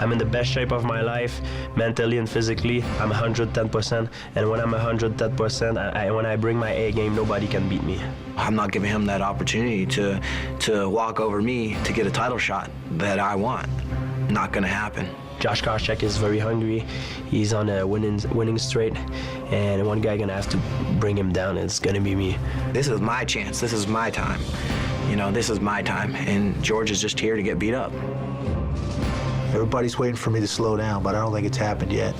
I'm in the best shape of my life, mentally and physically. I'm 110%, and when I'm 110%, when I bring my A game, nobody can beat me. I'm not giving him that opportunity to walk over me to get a title shot that I want. Not gonna happen. Josh Koscheck is very hungry. He's on a winning streak, and one guy gonna have to bring him down. It's gonna be me. This is my chance. This is my time. You know, this is my time, and George is just here to get beat up. Everybody's waiting for me to slow down, but I don't think it's happened yet.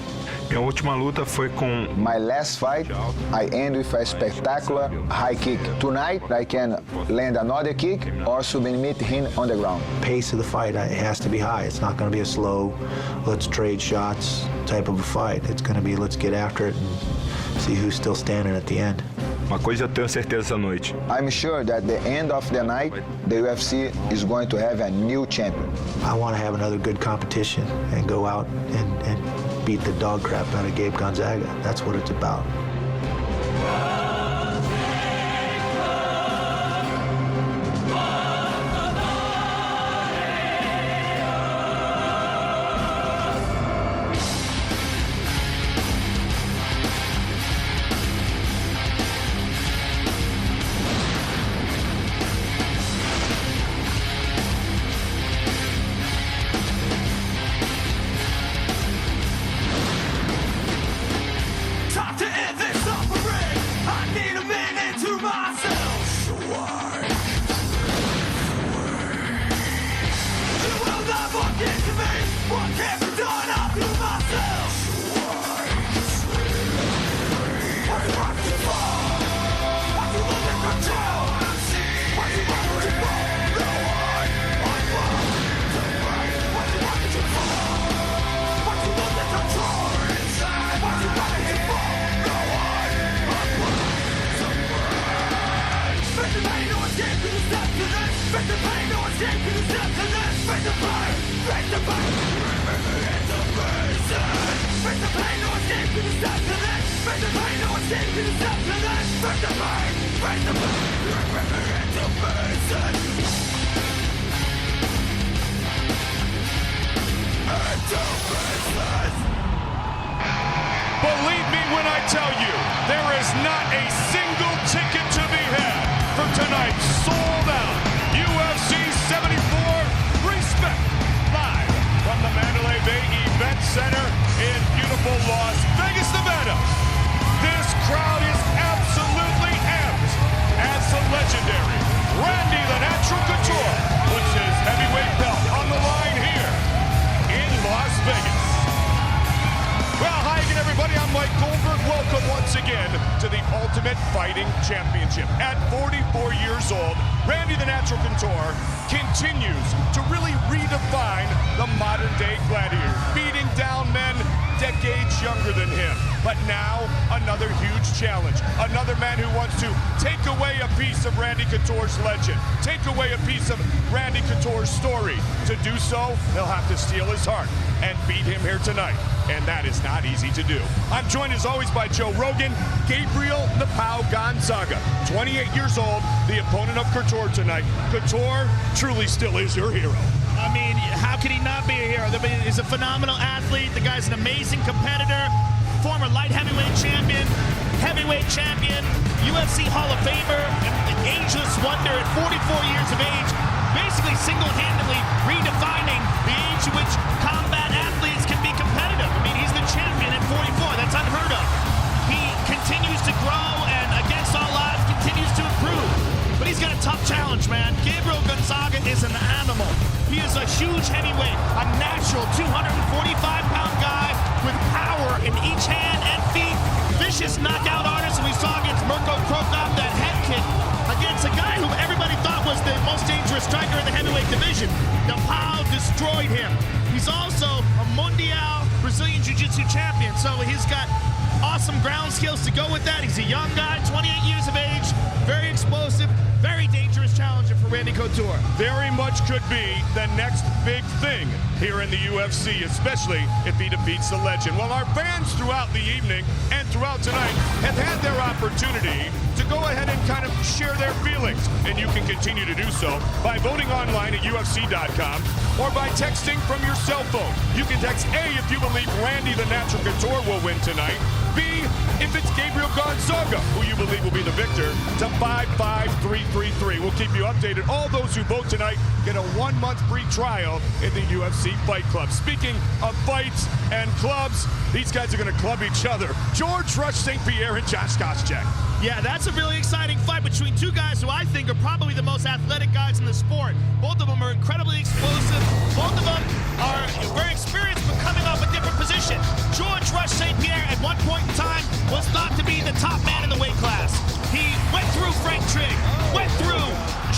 Minha última luta foi com... My last fight, I end with a spectacular high kick. Tonight, I can land another kick or submit him on the ground. Pace of the fight it has to be high. It's not going to be a slow, let's trade shots type of a fight. It's going to be let's get after it and see who's still standing at the end. Uma coisa eu tenho certeza essa noite. I'm sure that the end of the night, the UFC is going to have a new champion. I want to have another good competition and go out and beat the dog crap out of Gabe Gonzaga. That's what it's about. Believe me when I tell you, there is not a single ticket to be had for tonight's sold-out UFC 74 Respect, live from the Mandalay Bay Event Center in beautiful Las Vegas, Nevada. This crowd is absolutely amped as the legendary Randy the Natural Couture puts his heavyweight belt on the line here in Las Vegas. Well, hi again, everybody. I'm Mike Goldberg. Welcome once again to the Ultimate Fighting Championship. At 44 years old, Randy the Natural Couture continues to really redefine the modern-day gladiator, beating down men decades younger than him. But now, another huge challenge. Another man who wants to take away a piece of Randy Couture's legend, take away a piece of Randy Couture's story. To do so, they'll have to steal his heart and beat him here tonight. And that is not easy to do. I'm joined as always by Joe Rogan, Gabriel the Pow Gonzaga, 28 years old, the opponent of Couture tonight. Couture truly still is your hero. I mean, how could he not be a hero? He's a phenomenal athlete. The guy's an amazing competitor, former light heavyweight champion, UFC Hall of Famer, and an ageless wonder at 44 years of age, basically single-handedly redefining the age in which combat athletes can be competitive. I mean, he's the champion at 44. That's unheard of. He continues to grow and, against all odds, continues to improve. But he's got a tough challenge, man. Gabriel Gonzaga is an animal. He is a huge heavyweight, a natural 245-pound guy with power in each hand and feet. Vicious knockout artist, and we saw against Mirko Krokop that head kick against a guy who everybody thought was the most dangerous striker in the heavyweight division. The Pow destroyed him. He's also a Mundial Brazilian Jiu-Jitsu champion, so he's got awesome ground skills to go with that. He's a young guy, 28 years of age, very explosive, very dangerous challenger for Randy Couture. Very much could be the next big thing here in the UFC, especially if he defeats the legend. Well, our fans throughout the evening and throughout tonight have had their opportunity to go ahead and kind of share their feelings. And you can continue to do so by voting online at UFC.com or by texting from your cell phone. You can text A if you believe Randy the Natural Couture will win tonight. B if it's Gabriel Gonzaga, who you believe will be the victor, to 55333. We'll keep you updated. All those who vote tonight get a 1-month free trial in the UFC Fight Club. Speaking of fights and clubs, these guys are going to club each other. George Rush St. Pierre and Josh Koscheck. Yeah, that's a really exciting fight between two guys who I think are probably the most athletic guys in the sport. Both of them are incredibly explosive. Both of them are very experienced, but coming off a different position. George Rush St. Pierre at one point in time was thought to be the top man in the weight class. He went through Frank Trigg, went through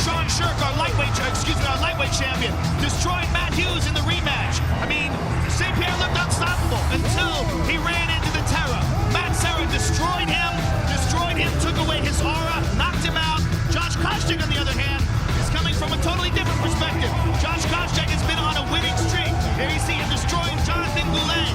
Sean Shirk, our lightweight champion, destroyed Matt Hughes in the rematch. I mean, St. Pierre looked unstoppable until he ran into the terror. Matt Serra destroyed him, took away his aura, knocked him out. Josh Koscheck, on the other hand, is coming from a totally different perspective. Josh Koscheck has been on a winning streak. Here you see him destroying Jonathan Goulet.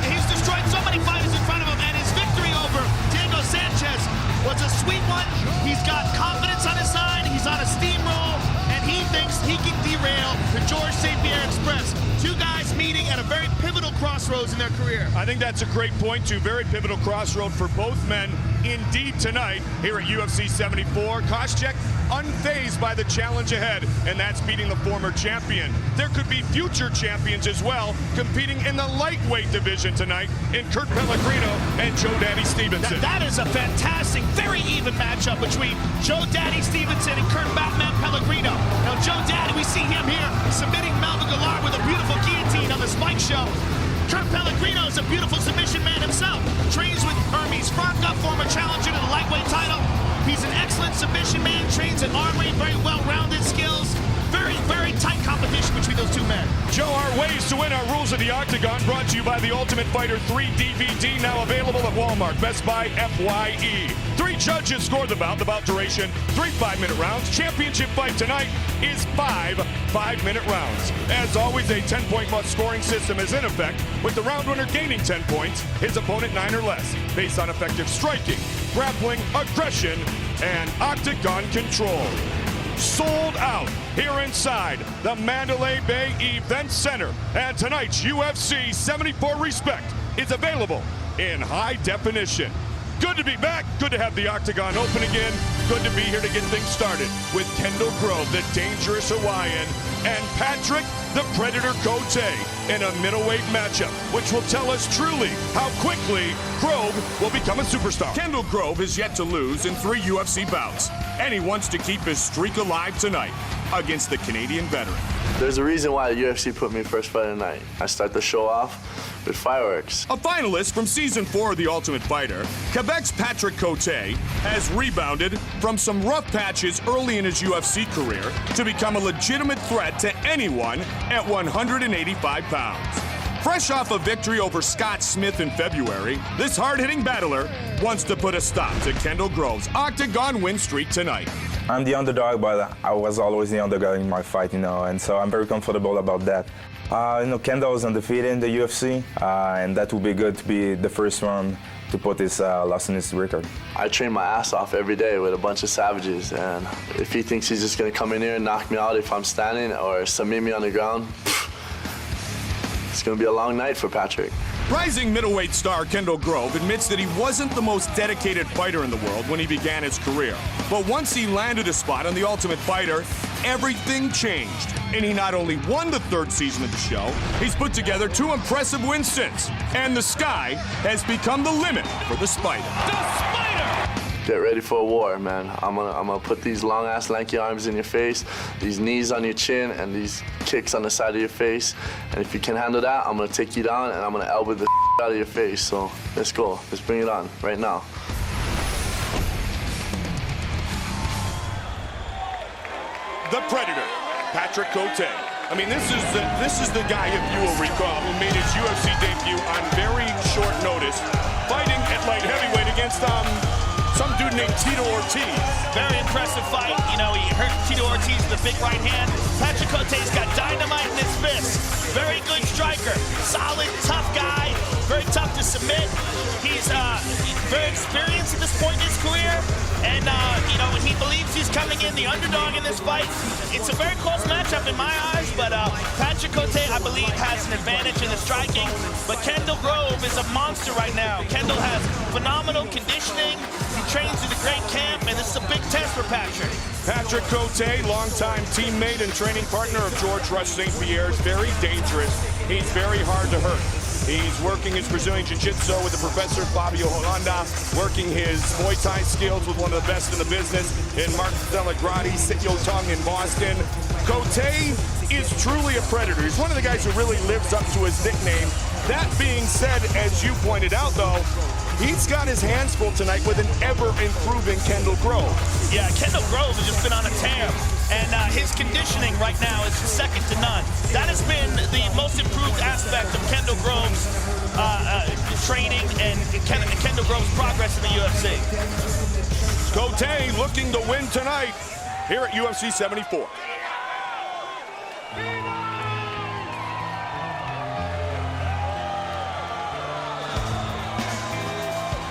He's destroyed so many fighters in front of him, and his victory over Diego Sanchez was a sweet one. He's got confidence on his side. He's on a steamroll, and he thinks he can derail the George St. Pierre Express. Two guys meeting at a very pivotal crossroads in their career. I think that's a great point, too. Very pivotal crossroad for both men indeed tonight here at UFC 74. Koscheck unfazed by the challenge ahead, and that's beating the former champion. There could be future champions as well competing in the lightweight division tonight in Kurt Pellegrino and Joe Daddy Stevenson. That is a fantastic, very even matchup between Joe Daddy Stevenson and Kurt Batman Pellegrino. Now, Joe Daddy, we see him here submitting Melvin Gillard with a beautiful guillotine on the Spike Show. Kurt Pellegrino is a beautiful submission man himself. Trains with Hermes Franca, former challenger to the lightweight title. He's an excellent submission man, trains at Armory, very well-rounded skills. Very, very tight competition between those two men. Joe, our ways to win our Rules of the Octagon brought to you by the Ultimate Fighter 3 DVD, now available at Walmart, Best Buy, FYE. 3 judges scored the bout duration, 3 5-minute rounds. Championship fight tonight is 5 5-minute rounds. As always, a 10-point plus scoring system is in effect, with the round winner gaining 10 points, his opponent 9 or less, based on effective striking, grappling, aggression, and octagon control. Sold out here inside the Mandalay Bay Event Center. And tonight's UFC 74 Respect is available in high definition. Good to be back. Good to have the Octagon open again. Good to be here to get things started with Kendall Grove, the dangerous Hawaiian, and Patrick, the Predator Cote, in a middleweight matchup, which will tell us truly how quickly Grove will become a superstar. Kendall Grove is yet to lose in 3 UFC bouts, and he wants to keep his streak alive tonight against the Canadian veteran. There's a reason why the UFC put me first fight of the night. I start the show off with fireworks. A finalist from Season 4 of The Ultimate Fighter, Quebec's Patrick Cote has rebounded from some rough patches early in his UFC career to become a legitimate threat to anyone at 185 pounds. Fresh off a victory over Scott Smith in February, this hard-hitting battler wants to put a stop to Kendall Grove's Octagon win streak tonight. I'm the underdog, but I was always the underdog in my fight, and so I'm very comfortable about that. Kendall is undefeated in the UFC, and that would be good to be the first one to put his loss in his record. I train my ass off every day with a bunch of savages, and if he thinks he's just gonna come in here and knock me out if I'm standing or submit me on the ground, it's gonna be a long night for Patrick. Rising middleweight star Kendall Grove admits that he wasn't the most dedicated fighter in the world when he began his career. But once he landed a spot on The Ultimate Fighter, everything changed. And he not only won the 3rd season of the show, he's put together 2 impressive wins since. And the sky has become the limit for the Spider. The Spider! Get ready for a war, man. I'm gonna put these long-ass lanky arms in your face, these knees on your chin, and these kicks on the side of your face. And if you can handle that, I'm gonna take you down and I'm gonna elbow the out of your face. So let's go. Let's bring it on right now. The Predator, Patrick Cote. I mean, this is the guy, if you will recall, who made his UFC debut on very short notice, fighting at light heavyweight against some dude named Tito Ortiz. Very impressive fight. He hurt Tito Ortiz with a big right hand. Patrick Cote's got dynamite in his fist. Very good striker. Solid, tough guy. Very tough to submit. He's very experienced at this point in his career, and you know, he believes he's coming in the underdog in this fight. It's a very close matchup in my eyes, but Patrick Cote, I believe, has an advantage in the striking, but Kendall Grove is a monster right now. Kendall has phenomenal conditioning. He trains in a great camp, and this is a big test for Patrick. Patrick Cote, longtime teammate and training partner of George Rush St. Pierre, is very dangerous. He's very hard to hurt. He's working his Brazilian Jiu-Jitsu with the Professor Fabio Holanda, working his Muay Thai skills with one of the best in the business in Mark Delagrati, Sityo Tung in Boston. Cote is truly a predator. He's one of the guys who really lives up to his nickname. That being said, as you pointed out, though, he's got his hands full tonight with an ever-improving Kendall Grove. Yeah, Kendall Grove has just been on a tear, and his conditioning right now is second to none. That has been the most improved aspect of Kendall Grove's training and Kendall Grove's progress in the UFC. Cote looking to win tonight here at UFC 74.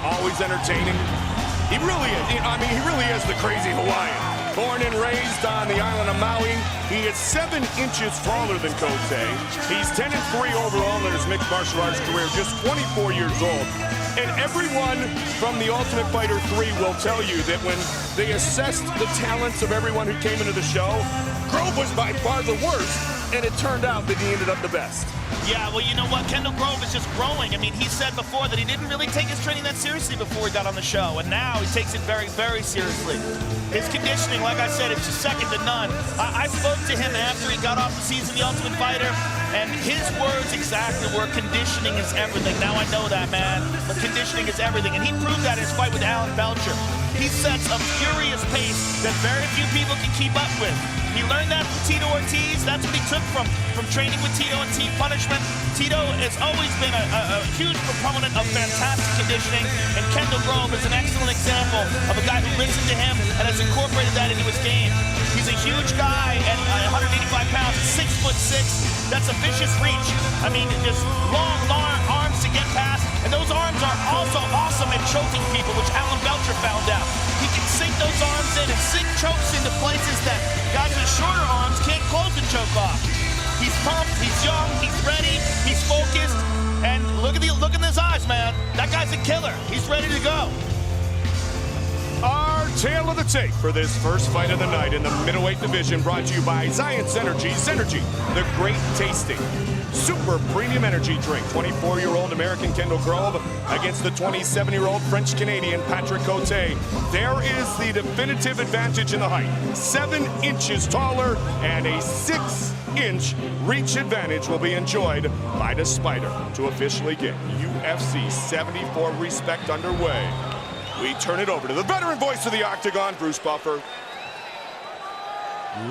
Always entertaining. He really is. I mean, he really is the crazy Hawaiian. Born and raised on the island of Maui, he is 7 inches taller than Cote. He's 10-3 overall in his mixed martial arts career, just 24 years old. And everyone from The Ultimate Fighter 3 will tell you that when they assessed the talents of everyone who came into the show, Grove was by far the worst, and it turned out that he ended up the best. Yeah, well, you know what? Kendall Grove is just growing. I mean, he said before that he didn't really take his training that seriously before he got on the show, and now he takes it very, very seriously. His conditioning, like I said, it's just second to none. I spoke to him after he got off the season, The Ultimate Fighter, and his words exactly were, conditioning is everything. Now I know that, man, but conditioning is everything, and he proved that in his fight with Alan Belcher. He sets a furious pace that very few people can keep up with. He learned that from Tito Ortiz. That's what he took from training with Tito and Team Punishment. Tito has always been a huge proponent of fantastic conditioning, and Kendall Grove is an excellent example of a guy who listened to him and has incorporated that into his game. He's a huge guy at 185 pounds, 6'6". That's a vicious reach. I mean, just long arms to get past, and those arms are also awesome at choking people, which Alan Belcher found out. He can sink those arms in and sink chokes into places that guys with shorter arms can't close the choke off. He's pumped, he's young, he's ready, he's focused, and look in his eyes, man. That guy's a killer. He's ready to go. Our tale of the tape for this first fight of the night in the middleweight division, brought to you by Zions Energy. Zenergy, the great tasting super premium energy drink. 24-year-old American Kendall Grove against the 27-year-old French-Canadian Patrick Cote. There is the definitive advantage in the height. 7 inches taller, and a 6-inch reach advantage will be enjoyed by the Spider to officially get UFC 74 respect underway. We turn it over to the veteran voice of the Octagon, Bruce Buffer.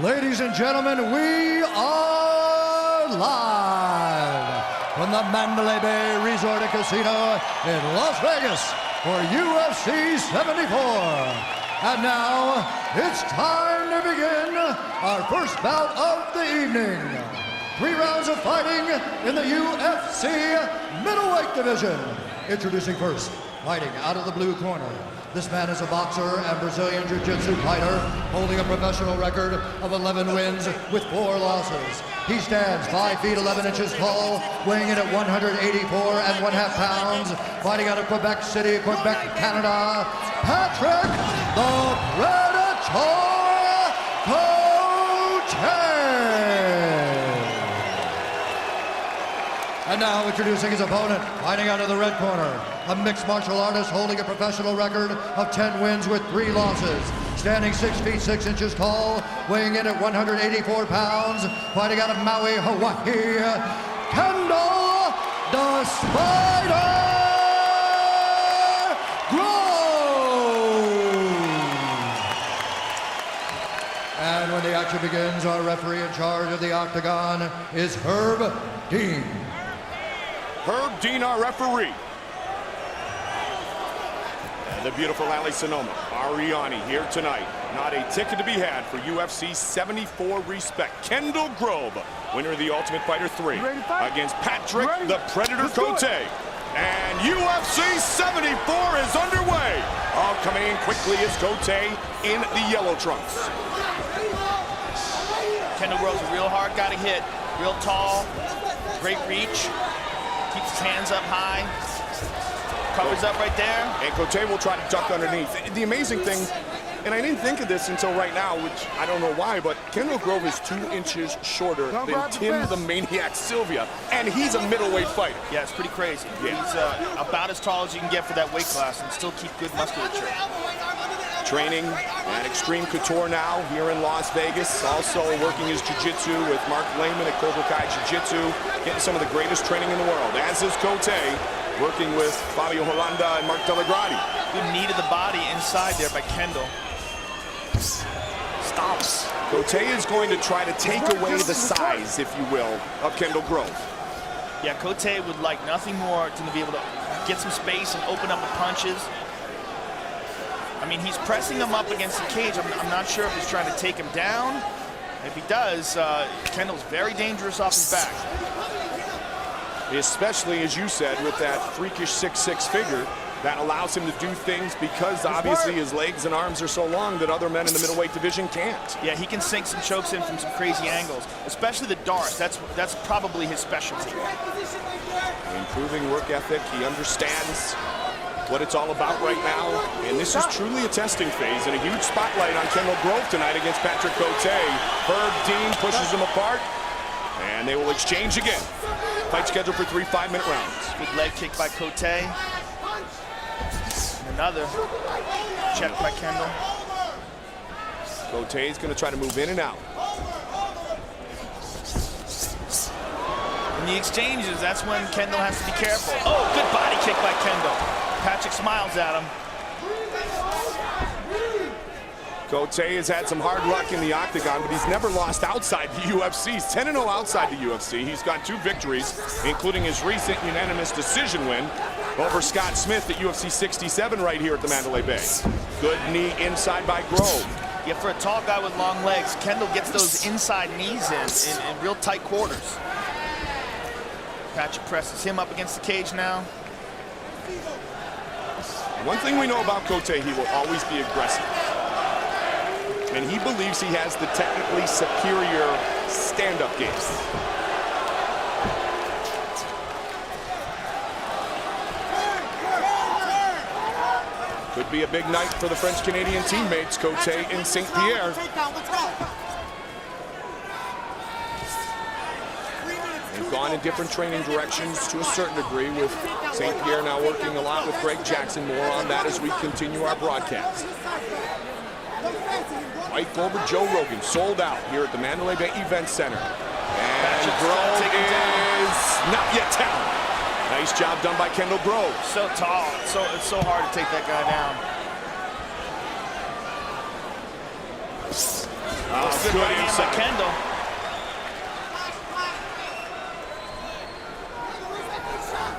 Ladies and gentlemen, we are live from the Mandalay Bay Resort and Casino in Las Vegas for UFC 74. And now, it's time to begin our first bout of the evening. 3 rounds of fighting in the UFC middleweight division. Introducing first, fighting out of the blue corner. This man is a boxer and Brazilian Jiu-Jitsu fighter, holding a professional record of 11 wins with 4 losses. He stands 5 feet 11 inches tall, weighing in at 184.5 pounds, fighting out of Quebec City, Quebec, Canada, Patrick the Predator Cote. And now introducing his opponent, fighting out of the red corner, a mixed martial artist holding a professional record of 10 wins with 3 losses. Standing 6 feet 6 inches tall, weighing in at 184 pounds, fighting out of Maui, Hawaii, Kendall the Spider Grove. And when the action begins, our referee in charge of the Octagon is Herb Dean. Herb Dean, our referee. And the beautiful Ali Sonoma, Ariani, here tonight. Not a ticket to be had for UFC 74 respect. Kendall Grove, winner of the Ultimate Fighter 3, against Patrick the Predator Cote. And UFC 74 is underway. Coming in quickly is Cote in the yellow trunks. Kendall Grove's a real hard guy to hit. Real tall, great reach. Keeps his hands up high. Covers up right there. And Cote will try to duck underneath. The amazing thing, and I didn't think of this until right now, which I don't know why, but Kendall Grove is 2 inches shorter than Tim the Maniac Sylvia, and he's a middleweight fighter. Yeah, it's pretty crazy. Yeah. He's about as tall as you can get for that weight class and still keep good musculature. Training at Extreme Couture now here in Las Vegas. Also working his jiu-jitsu with Mark Lehman at Cobra Kai Jiu-Jitsu. Getting some of the greatest training in the world, as is Cote, working with Fabio Holanda and Mark Delagrati. Good knee to the body inside there by Kendall. Stomps. Cote is going to try to take away the size, if you will, of Kendall Grove. Yeah, Cote would like nothing more than to be able to get some space and open up the punches. I mean, he's pressing him up against the cage. I'm not sure if he's trying to take him down. If he does, Kendall's very dangerous off his back. Especially, as you said, with that freakish 6'6" figure that allows him to do things because obviously his legs and arms are so long that other men in the middleweight division can't. Yeah, he can sink some chokes in from some crazy angles, especially the darts. That's probably his specialty. Improving work ethic. He understands what it's all about right now, and this is truly a testing phase and a huge spotlight on Kendall Grove tonight against Patrick Cote. Herb Dean pushes him apart, and they will exchange again. Fight scheduled for 3 5-minute rounds. Good leg kick by Cote. And another check by Kendall. Cote is going to try to move in and out. In the exchanges, that's when Kendall has to be careful. Oh, good body kick by Kendall. Patrick smiles at him. Cote has had some hard luck in the octagon, but he's never lost outside the UFC. He's 10-0 outside the UFC. He's got 2 victories, including his recent unanimous decision win over Scott Smith at UFC 67 right here at the Mandalay Bay. Good knee inside by Grove. Yeah, for a tall guy with long legs, Kendall gets those inside knees in real tight quarters. Patrick presses him up against the cage now. One thing we know about Cote, he will always be aggressive. And he believes he has the technically superior stand-up game. Could be a big night for the French-Canadian teammates, Cote and St. Pierre. They've gone in different training directions to a certain degree, with St. Pierre now working a lot with Greg Jackson. More on that as we continue our broadcast. Mike Goldberg, Joe Rogan, sold out here at the Mandalay Bay Event Center. And Grove is not yet down. Nice job done by Kendall Grove. So tall, it's so hard to take that guy down. Good right hand by Kendall.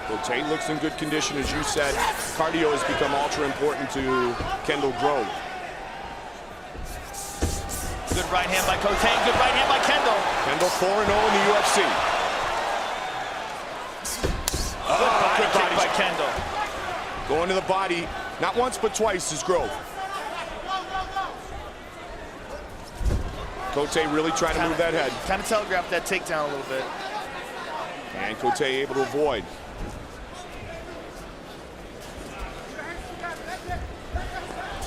Cote looks in good condition, as you said. Cardio has become ultra important to Kendall Grove. Good right hand by Cote, good right hand by Kendall. Kendall 4-0 in the UFC. Good body kick by Kendall. Going to the body, not once but twice is Grove. Cote really trying to move that head. Kind of telegraphed that takedown a little bit. And Cote able to avoid.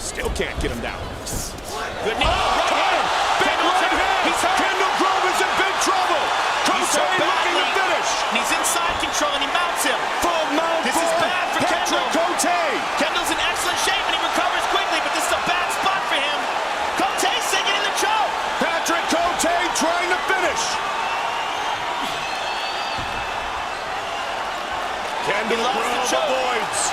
Still can't get him down. Good knee. Right hand. Big right hand. Kendall Grove is in big trouble. Cote looking to finish. And he's inside control and he mounts him. Full mount. This is bad for Kendall. Cote. Kendall's in excellent shape and he recovers quickly, but this is a bad spot for him. Cote sinking in the choke. Patrick Cote trying to finish. Kendall Grove avoids.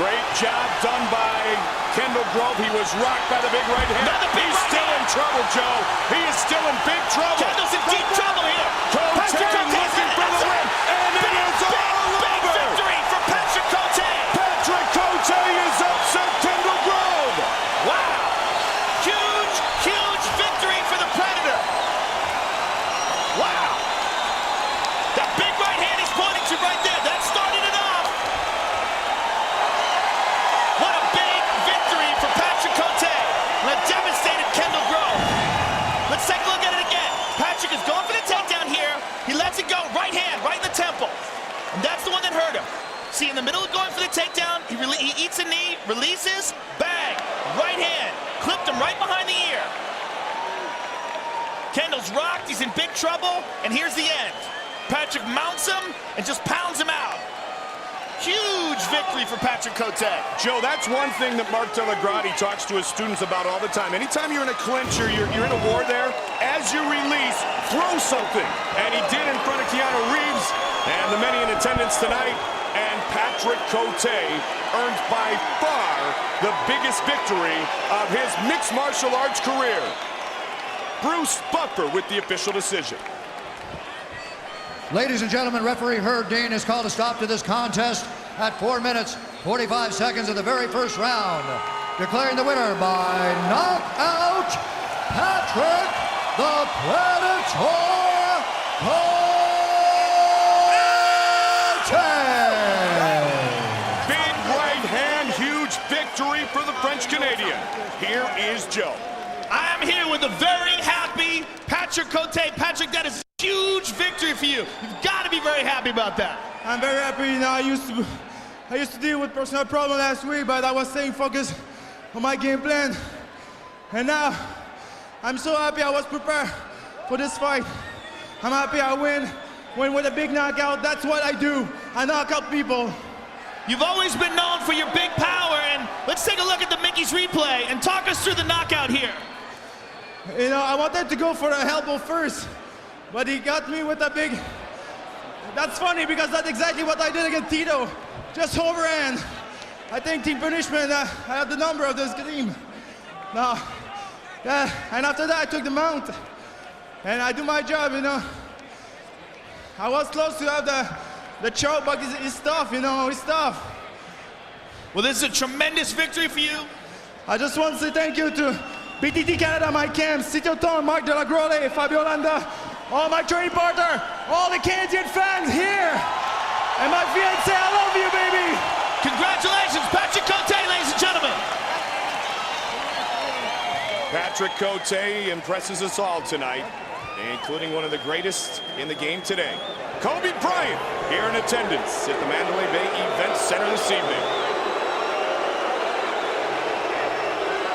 Great job done by Kendall Grove. He was rocked by the big right hand. He's still in trouble, Joe. He is still in big trouble. Kendall's in deep trouble here. Cote looking for the win, and it is all over. Big victory for Patrick Cote. Patrick Cote is upset Kendall Grove. Wow. Huge, huge victory for the Predator. Wow. That big right hand he's pointing to right there. See, in the middle of going for the takedown, he eats a knee, releases, bang, right hand, clipped him right behind the ear. Kendall's rocked, he's in big trouble, and here's the end. Patrick mounts him and just pounds him out. Huge victory for Patrick Cote. Joe, that's one thing that Mark Delagrati talks to his students about all the time. Anytime you're in a clinch or you're in a war there, as you release, throw something. And he did in front of Keanu Reeves and the many in attendance tonight. And Patrick Cote earns by far the biggest victory of his mixed martial arts career. Bruce Buffer with the official decision. Ladies and gentlemen, referee Herb Dean has called a stop to this contest at 4 minutes, 45 seconds of the very first round. Declaring the winner by knockout, Patrick the Predator Cote! Big right hand, huge victory for the French-Canadian. Here is Joe. I am here with a very happy Patrick Cote. Patrick, that is a huge victory for you. You've got to be very happy about that. I'm very happy. You know, I used to deal with personal problem last week, but I was staying focused on my game plan. And now, I'm so happy I was prepared for this fight. I'm happy I win with a big knockout. That's what I do. I knock out people. You've always been known for your big power, and let's take a look at the Mickey's replay and talk us through the knockout here. You know, I wanted to go for the elbow first, but he got me with a big... That's funny because that's exactly what I did against Tito. Just overhand. I think team punishment, I have the number of this team. No. Yeah, and after that I took the mount. And I do my job, you know. I was close to have the choke, but it's tough, you know, it's tough. Well, this is a tremendous victory for you. I just want to say thank you to PTT Canada, my camp, Sitio Ton, Mark Delagrole, Fabio Landa, all my training partner, all the Canadian fans here, and my fiancé, I love you, baby! Congratulations, Patrick Cote, ladies and gentlemen! Patrick Cote impresses us all tonight, including one of the greatest in the game today. Kobe Bryant here in attendance at the Mandalay Bay Event Center this evening.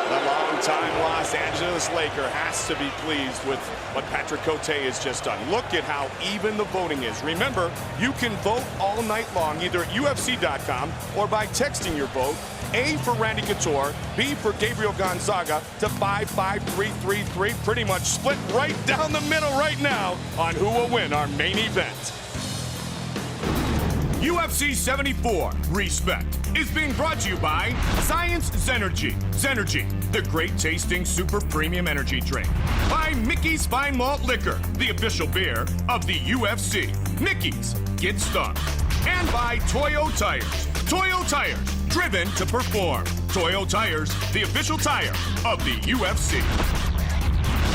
The longtime Los Angeles Laker has to be pleased with what Patrick Cote has just done. Look at how even the voting is. Remember, you can vote all night long, either at UFC.com or by texting your vote, A for Randy Couture, B for Gabriel Gonzaga, to 55333. Pretty much split right down the middle right now on who will win our main event. UFC 74, Respect, is being brought to you by Science Zenergy. Zenergy, the great tasting super premium energy drink. By Mickey's Fine Malt Liquor, the official beer of the UFC. Mickey's, get stung. And by Toyo Tires. Toyo Tires, driven to perform. Toyo Tires, the official tire of the UFC.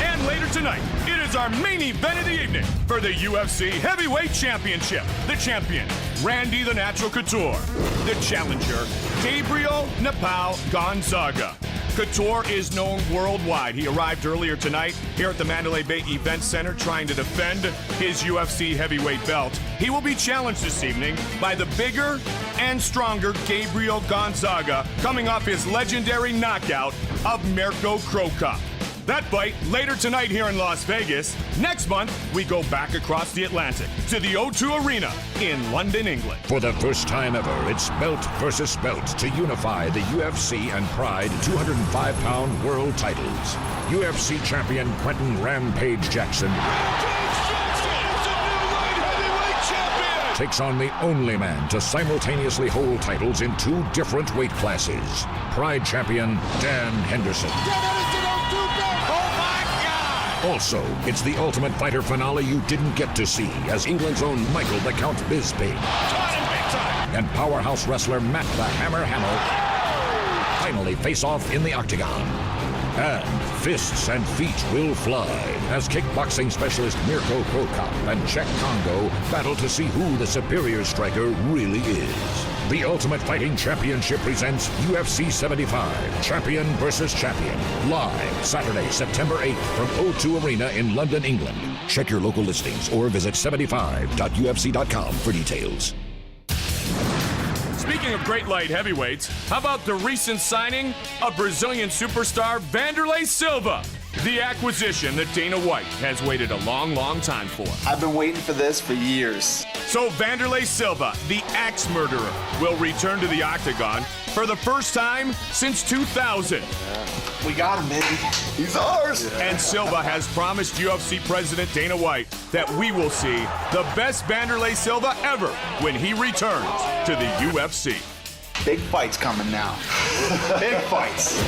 And later tonight, it is our main event of the evening for the UFC Heavyweight Championship. The champion, Randy the Natural Couture. The challenger, Gabriel Napao Gonzaga. Couture is known worldwide. He arrived earlier tonight here at the Mandalay Bay Event Center trying to defend his UFC heavyweight belt. He will be challenged this evening by the bigger and stronger Gabriel Gonzaga, coming off his legendary knockout of Mirko Cro Cop. That fight later tonight here in Las Vegas. Next month, we go back across the Atlantic to the O2 Arena in London, England. For the first time ever, it's belt versus belt to unify the UFC and Pride 205-pound world titles. UFC champion Quentin Rampage Jackson takes on the only man to simultaneously hold titles in 2 different weight classes. Pride champion Dan Henderson. Also, it's the Ultimate Fighter finale you didn't get to see, as England's own Michael the Count Bisping and powerhouse wrestler Matt the Hammer Hamill finally face off in the octagon. And fists and feet will fly as kickboxing specialist Mirko Cro Cop and Czech Congo battle to see who the superior striker really is. The Ultimate Fighting Championship presents UFC 75, Champion versus Champion. Live Saturday, September 8th from O2 Arena in London, England. Check your local listings or visit 75.ufc.com for details. Speaking of great light heavyweights, how about the recent signing of Brazilian superstar Wanderlei Silva? The acquisition that Dana White has waited a long, long time for. I've been waiting for this for years. So Wanderlei Silva, the axe murderer, will return to the octagon for the first time since 2000. We got him, baby. He's ours. And Silva has promised UFC President Dana White that we will see the best Wanderlei Silva ever when he returns to the UFC. Big fights coming now. Big fights.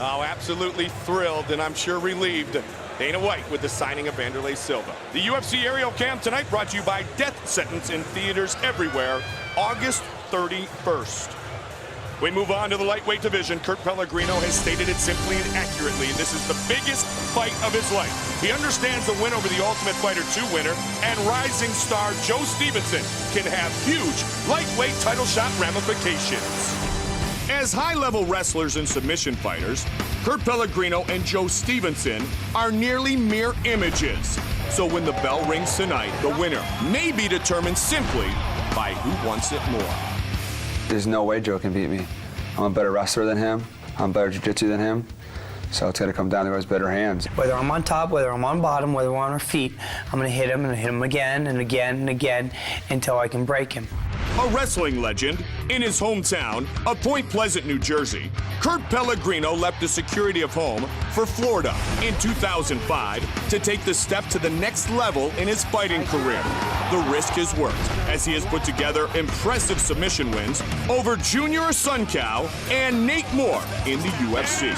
Oh, absolutely thrilled and I'm sure relieved. Dana White with the signing of Wanderlei Silva. The UFC Aerial Cam tonight brought to you by Death Sentence in theaters everywhere, August 31st. We move on to the lightweight division. Kurt Pellegrino has stated it simply and accurately. This is the biggest fight of his life. He understands the win over the Ultimate Fighter 2 winner, and rising star Joe Stevenson can have huge lightweight title shot ramifications. As high-level wrestlers and submission fighters, Kurt Pellegrino and Joe Stevenson are nearly mirror images. So when the bell rings tonight, the winner may be determined simply by who wants it more. There's no way Joe can beat me. I'm a better wrestler than him. I'm better jiu-jitsu than him. So it's going to come down to his better hands. Whether I'm on top, whether I'm on bottom, whether we're on our feet, I'm going to hit him and hit him again and again and again until I can break him. A wrestling legend in his hometown of Point Pleasant, New Jersey, Kurt Pellegrino left the security of home for Florida in 2005 to take the step to the next level in his fighting career. The risk has worked, as he has put together impressive submission wins over Junior Suncow and Nate Moore in the UFC.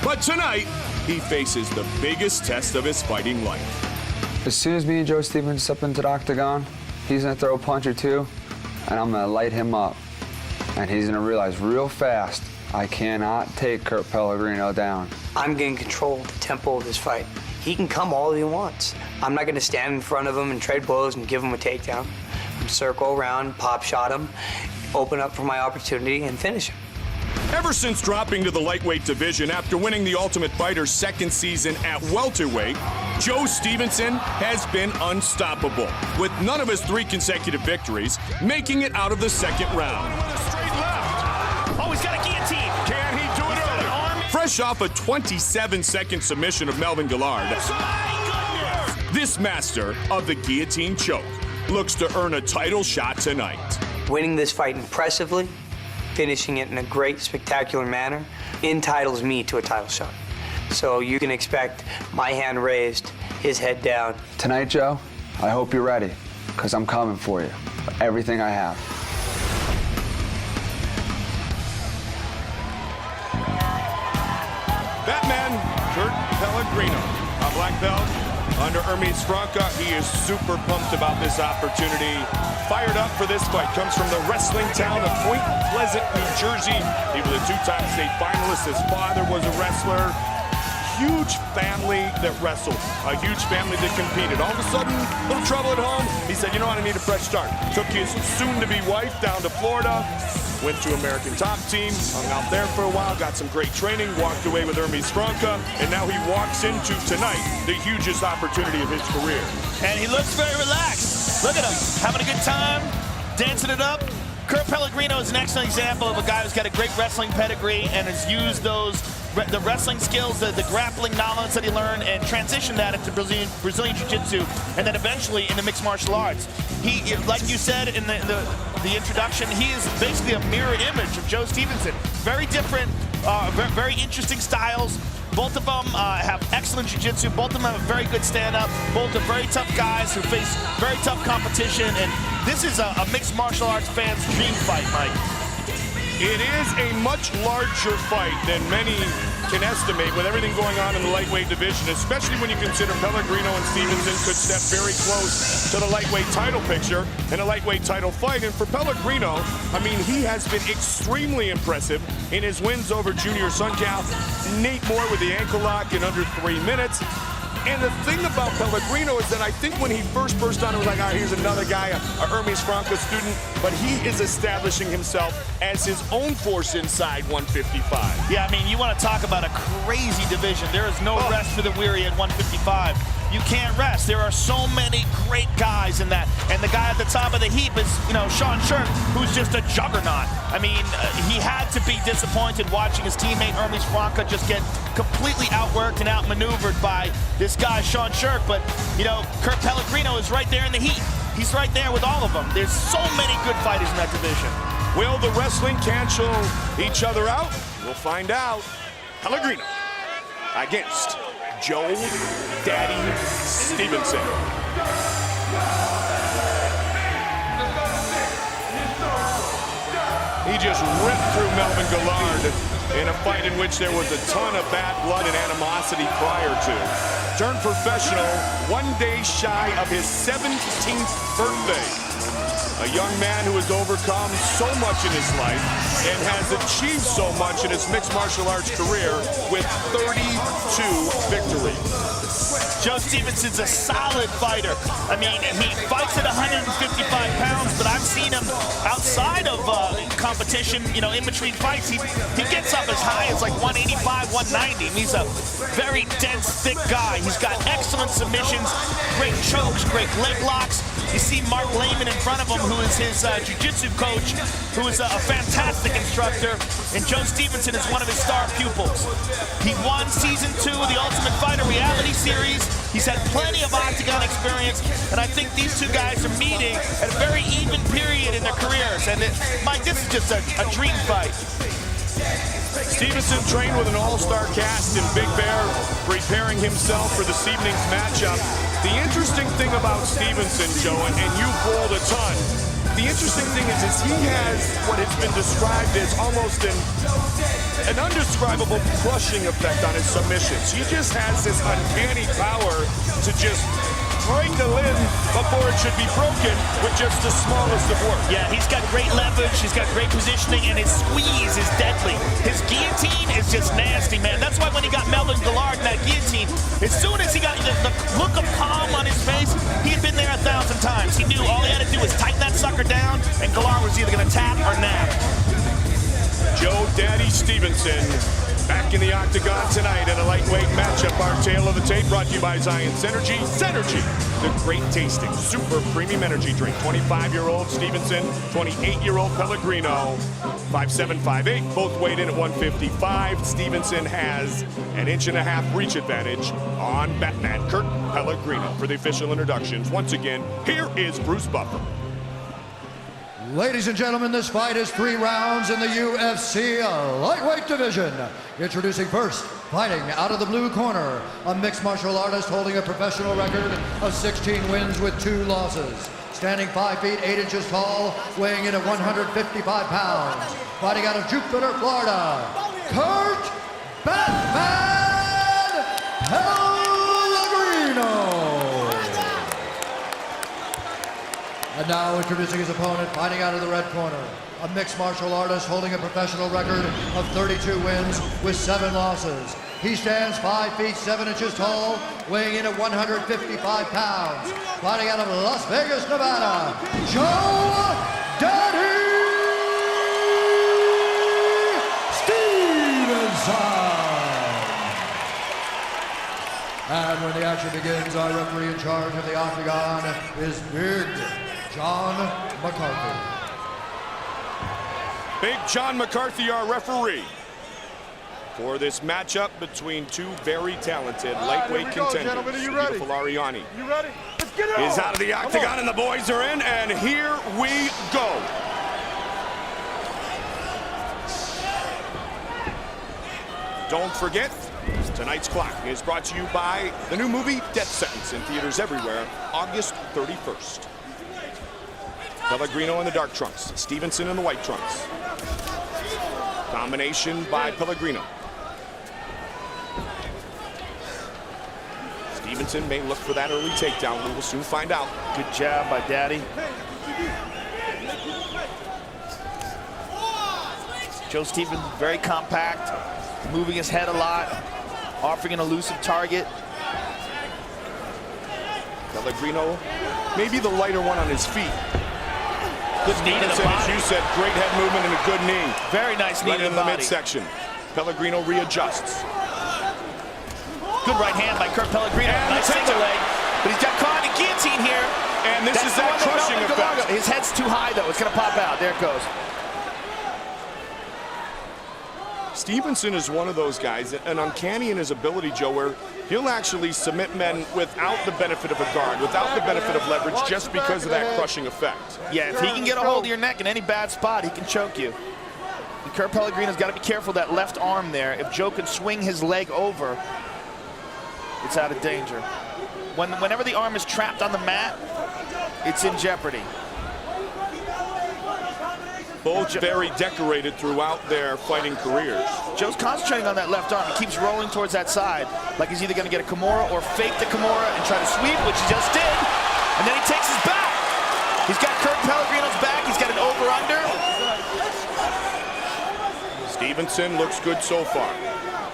But tonight, he faces the biggest test of his fighting life. As soon as me and Joe Stevenson step into the octagon, he's going to throw a punch or two, and I'm going to light him up. And he's going to realize real fast, I cannot take Kurt Pellegrino down. I'm going to control the tempo of this fight. He can come all he wants. I'm not going to stand in front of him and trade blows and give him a takedown. I'm circle around, pop shot him, open up for my opportunity, and finish him. Ever since dropping to the lightweight division after winning the Ultimate Fighter's second season at welterweight, Joe Stevenson has been unstoppable, with none of his 3 consecutive victories making it out of the second round. Straight left. Oh, he's got a guillotine. Can he do it early? Fresh off a 27-second submission of Melvin Gillard, this master of the guillotine choke looks to earn a title shot tonight. Winning this fight impressively, finishing it in a great, spectacular manner, entitles me to a title shot. So you can expect my hand raised, his head down. Tonight, Joe, I hope you're ready, because I'm coming for you. Everything I have. That man, Kurt Pellegrino, a black belt under Hermes Franca. He is super pumped about this opportunity. Fired up for this fight. Comes from the wrestling town of Point Pleasant, New Jersey. He was a 2-time state finalist. His father was a wrestler. Huge family that wrestled. A huge family that competed. All of a sudden, a little trouble at home. He said, you know what, I need a fresh start. Took his soon-to-be wife down to Florida. Went to American Top Team, hung out there for a while, got some great training, walked away with Hermes Franca, and now he walks into tonight the hugest opportunity of his career. And he looks very relaxed. Look at him, having a good time, dancing it up. Kurt Pellegrino is an excellent example of a guy who's got a great wrestling pedigree and has used the wrestling skills, the grappling knowledge that he learned, and transitioned that into Brazilian Jiu-Jitsu, and then eventually into mixed martial arts. He, like you said in the introduction, he is basically a mirrored image of Joe Stevenson. Very different, very interesting styles. Both of them have excellent jiu-jitsu. Both of them have a very good stand-up. Both are very tough guys who face very tough competition. And this is a mixed martial arts fan's dream fight, Mike. It is a much larger fight than many can estimate with everything going on in the lightweight division, especially when you consider Pellegrino and Stevenson could step very close to the lightweight title picture in a lightweight title fight. And for Pellegrino, I mean, he has been extremely impressive in his wins over Junior Suncow, Nate Moore with the ankle lock in under 3 minutes. And the thing about Pellegrino is that I think when he first burst on, it was like, oh, here's another guy, a Hermes Franca student, but he is establishing himself as his own force inside 155. Yeah, I mean, you want to talk about a crazy division. There is no rest for the weary at 155. you can't rest. There are so many great guys in that. And the guy at the top of the heap is, Sean Shirk, who's just a juggernaut. I mean, he had to be disappointed watching his teammate Hermes Franca just get completely outworked and outmaneuvered by this guy, Sean Shirk. But, Kurt Pellegrino is right there in the heat. He's right there with all of them. There's so many good fighters in that division. Will the wrestling cancel each other out? We'll find out. Pellegrino against Joe Daddy Stevenson. He just ripped through Melvin Gillard in a fight in which there was a ton of bad blood and animosity prior to. Turned professional 1 day shy of his 17th birthday. A young man who has overcome so much in his life and has achieved so much in his mixed martial arts career with 32 victories. Joe Stevenson's a solid fighter. I mean, he fights at 155 pounds, but I've seen him outside of competition, in between fights. He gets up as high as like 185, 190. He's a very dense, thick guy. He's got excellent submissions, great chokes, great leg locks. You see Mark Lehman in front of him, who is his jiu-jitsu coach, who is a fantastic instructor, and Joe Stevenson is one of his star pupils. He won Season 2 of the Ultimate Fighter reality series. He's had plenty of octagon experience, and I think these two guys are meeting at a very even period in their careers. And Mike, this is just a dream fight. Stevenson trained with an all-star cast in Big Bear, preparing himself for this evening's matchup. The interesting thing about Stevenson, Joe, and you've rolled a ton, the interesting thing is he has what has been described as almost an undescribable crushing effect on his submissions. He just has this uncanny power to just break the lid before it should be broken with just the smallest of work. Yeah, he's got great leverage, he's got great positioning, and his squeeze is deadly. His guillotine is just nasty, man. That's why when he got Melvin Gillard in that guillotine, as soon as he got the look of calm on his face, he had been there 1,000 times. He knew all he had to do was tighten that sucker down, and Gillard was either going to tap or nap. Joe Daddy Stevenson back in the octagon tonight in a lightweight matchup. Our tale of the tape brought to you by Zion Synergy. Synergy, the great tasting, super premium energy drink. 25-year-old Stevenson, 28-year-old Pellegrino, 5'7", 5'8", both weighed in at 155. Stevenson has an 1.5 inch reach advantage on Batman Kurt Pellegrino. For the official introductions, once again, here is Bruce Buffer. Ladies and gentlemen, this fight is 3 rounds in the UFC lightweight division. Introducing first, fighting out of the blue corner, a mixed martial artist holding a professional record of 16 wins with 2 losses. Standing 5 feet 8 inches tall, weighing in at 155 pounds. Fighting out of Jupiter, Florida, Kurt Batman Pellegrino. And now introducing his opponent, fighting out of the red corner, a mixed martial artist holding a professional record of 32 wins with 7 losses. He stands 5 feet 7 inches tall, weighing in at 155 pounds. Fighting out of Las Vegas, Nevada, Joe Daddy Stevenson. And when the action begins, our referee in charge of the octagon is Big John McCarthy. Big John McCarthy, our referee, for this matchup between two very talented lightweight contenders. Gentlemen, are you ready? Beautiful Ariani. You ready? Let's get it on. Is out of the octagon, and the boys are in, and here we go. Don't forget, tonight's clock is brought to you by the new movie Death Sentence, in theaters everywhere, August 31st. Pellegrino in the dark trunks, Stevenson in the white trunks. Domination by Pellegrino. Stevenson may look for that early takedown. We will soon find out. Good job by Daddy. Joe Stevenson, very compact, moving his head a lot, offering an elusive target. Pellegrino, maybe the lighter one on his feet. Good knee to the body. As you said, great head movement and a good knee. Very nice knee right to the in body. Midsection. Pellegrino readjusts. Good right hand by Kurt Pellegrino. And nice single leg. But he's got caught in a guillotine here. And this is that crushing effect. His head's too high, though. It's going to pop out. There it goes. Stevenson is one of those guys, and uncanny in his ability, Joe, where he'll actually submit men without the benefit of a guard, without the benefit of leverage, just because of that crushing effect. Yeah, if he can get a hold of your neck in any bad spot, he can choke you. And Kurt Pellegrino's got to be careful of that left arm there. If Joe can swing his leg over, it's out of danger. Whenever the arm is trapped on the mat, it's in jeopardy. Both very decorated throughout their fighting careers. Joe's concentrating on that left arm. He keeps rolling towards that side, like he's either going to get a Kimura or fake the Kimura and try to sweep, which he just did. And then he takes his back. He's got Kurt Pellegrino's back. He's got an over-under. Stevenson looks good so far.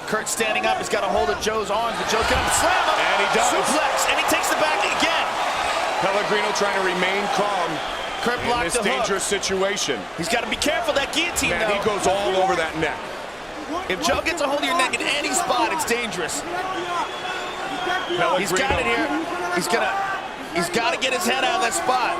Kurt standing up. He's got a hold of Joe's arms, but Joe's going to slam him. And he does. Suplex, and he takes the back again. Pellegrino trying to remain calm. Kurt blocked in this dangerous situation. He's got to be careful that guillotine, Man, though. he goes all over that neck. If Joe gets a hold of your neck in any spot, it's dangerous. He's got it here. He's got to get his head out of that spot.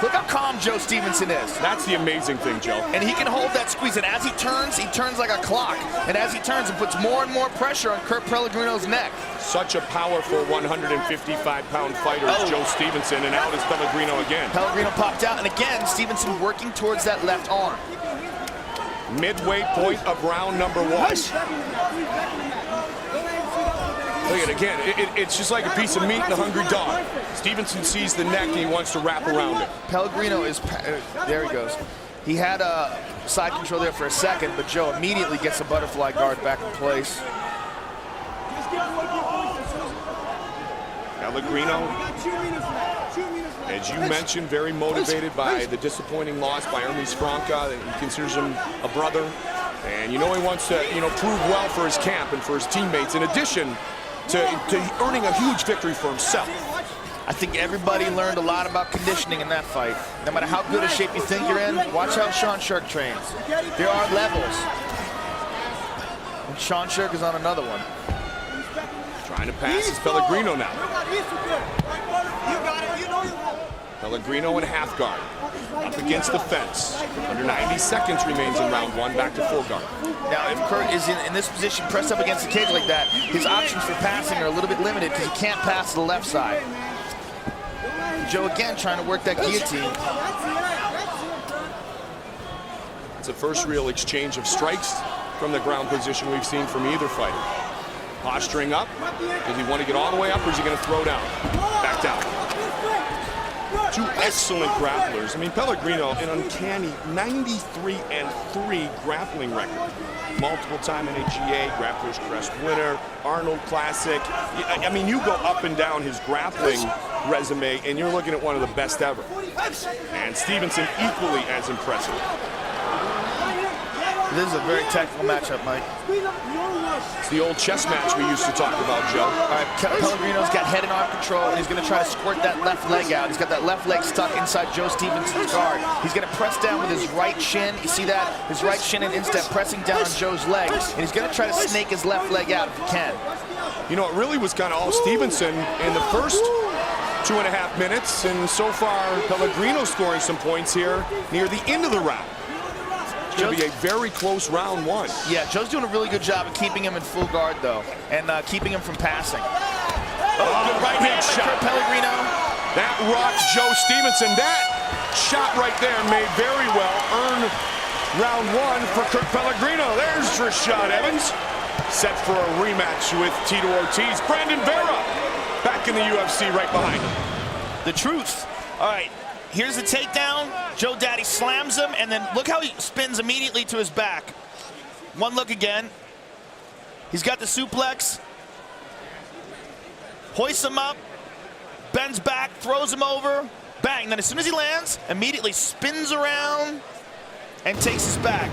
Look how calm Joe Stevenson is. That's the amazing thing, Joe. And he can hold that squeeze. And as he turns like a clock. And as he turns, it puts more and more pressure on Kurt Pellegrino's neck. Such a powerful 155-pound fighter is Joe Stevenson, and out is Pellegrino again. Pellegrino popped out, and again, Stevenson working towards that left arm. Midway point of round number one. Look at it again. It's just like a piece of meat and a hungry dog. Stevenson sees the neck and he wants to wrap around it. Pellegrino is, there he goes. He had a side control there for a second, but Joe immediately gets the butterfly guard back in place. Pellegrino, as you mentioned, very motivated by the disappointing loss by Hermes Franca. He considers him a brother. And you know he wants to, prove well for his camp and for his teammates, in addition to earning a huge victory for himself. I think everybody learned a lot about conditioning in that fight. No matter how good a shape you think you're in, watch how Sean Sherk trains. There are levels. And Sean Sherk is on another one. Trying to pass is Pellegrino now. Pellegrino in half guard, up against the fence. Under 90 seconds remains in round one, back to full guard. Now, if Kurt is in this position, pressed up against the cage like that, his options for passing are a little bit limited because he can't pass to the left side. Joe again trying to work that guillotine. It's the first real exchange of strikes from the ground position we've seen from either fighter. Posturing up. Does he want to get all the way up, or is he going to throw down? Back down. Two excellent grapplers. I mean, Pellegrino, an uncanny 93-3 grappling record. Multiple-time NAGA, Grappler's Crest winner, Arnold Classic. I mean, you go up and down his grappling resume, and you're looking at one of the best ever. And Stevenson equally as impressive. This is a very technical matchup, Mike. It's the old chess match we used to talk about, Joe. All right, Pellegrino's got head and arm control, and he's going to try to squirt that left leg out. He's got that left leg stuck inside Joe Stevenson's guard. He's going to press down with his right shin. You see that? His right shin and instep pressing down on Joe's leg, and he's going to try to snake his left leg out if he can. You know, it really was kind of all Stevenson in the first 2.5 minutes, and so far, Pellegrino scoring some points here near the end of the round. It's going to be a very close round one. Yeah, Joe's doing a really good job of keeping him in full guard, though, and keeping him from passing. Good right hand by Kurt Pellegrino. That rocked Joe Stevenson. That shot right there may very well earn round one for Kurt Pellegrino. There's Rashad Evans, set for a rematch with Tito Ortiz. Brandon Vera back in the UFC right behind him. The truth. All right. Here's the takedown. Joe Daddy slams him, and then look how he spins immediately to his back. One look again. He's got the suplex. Hoists him up, bends back, throws him over, bang. Then as soon as he lands, immediately spins around and takes his back.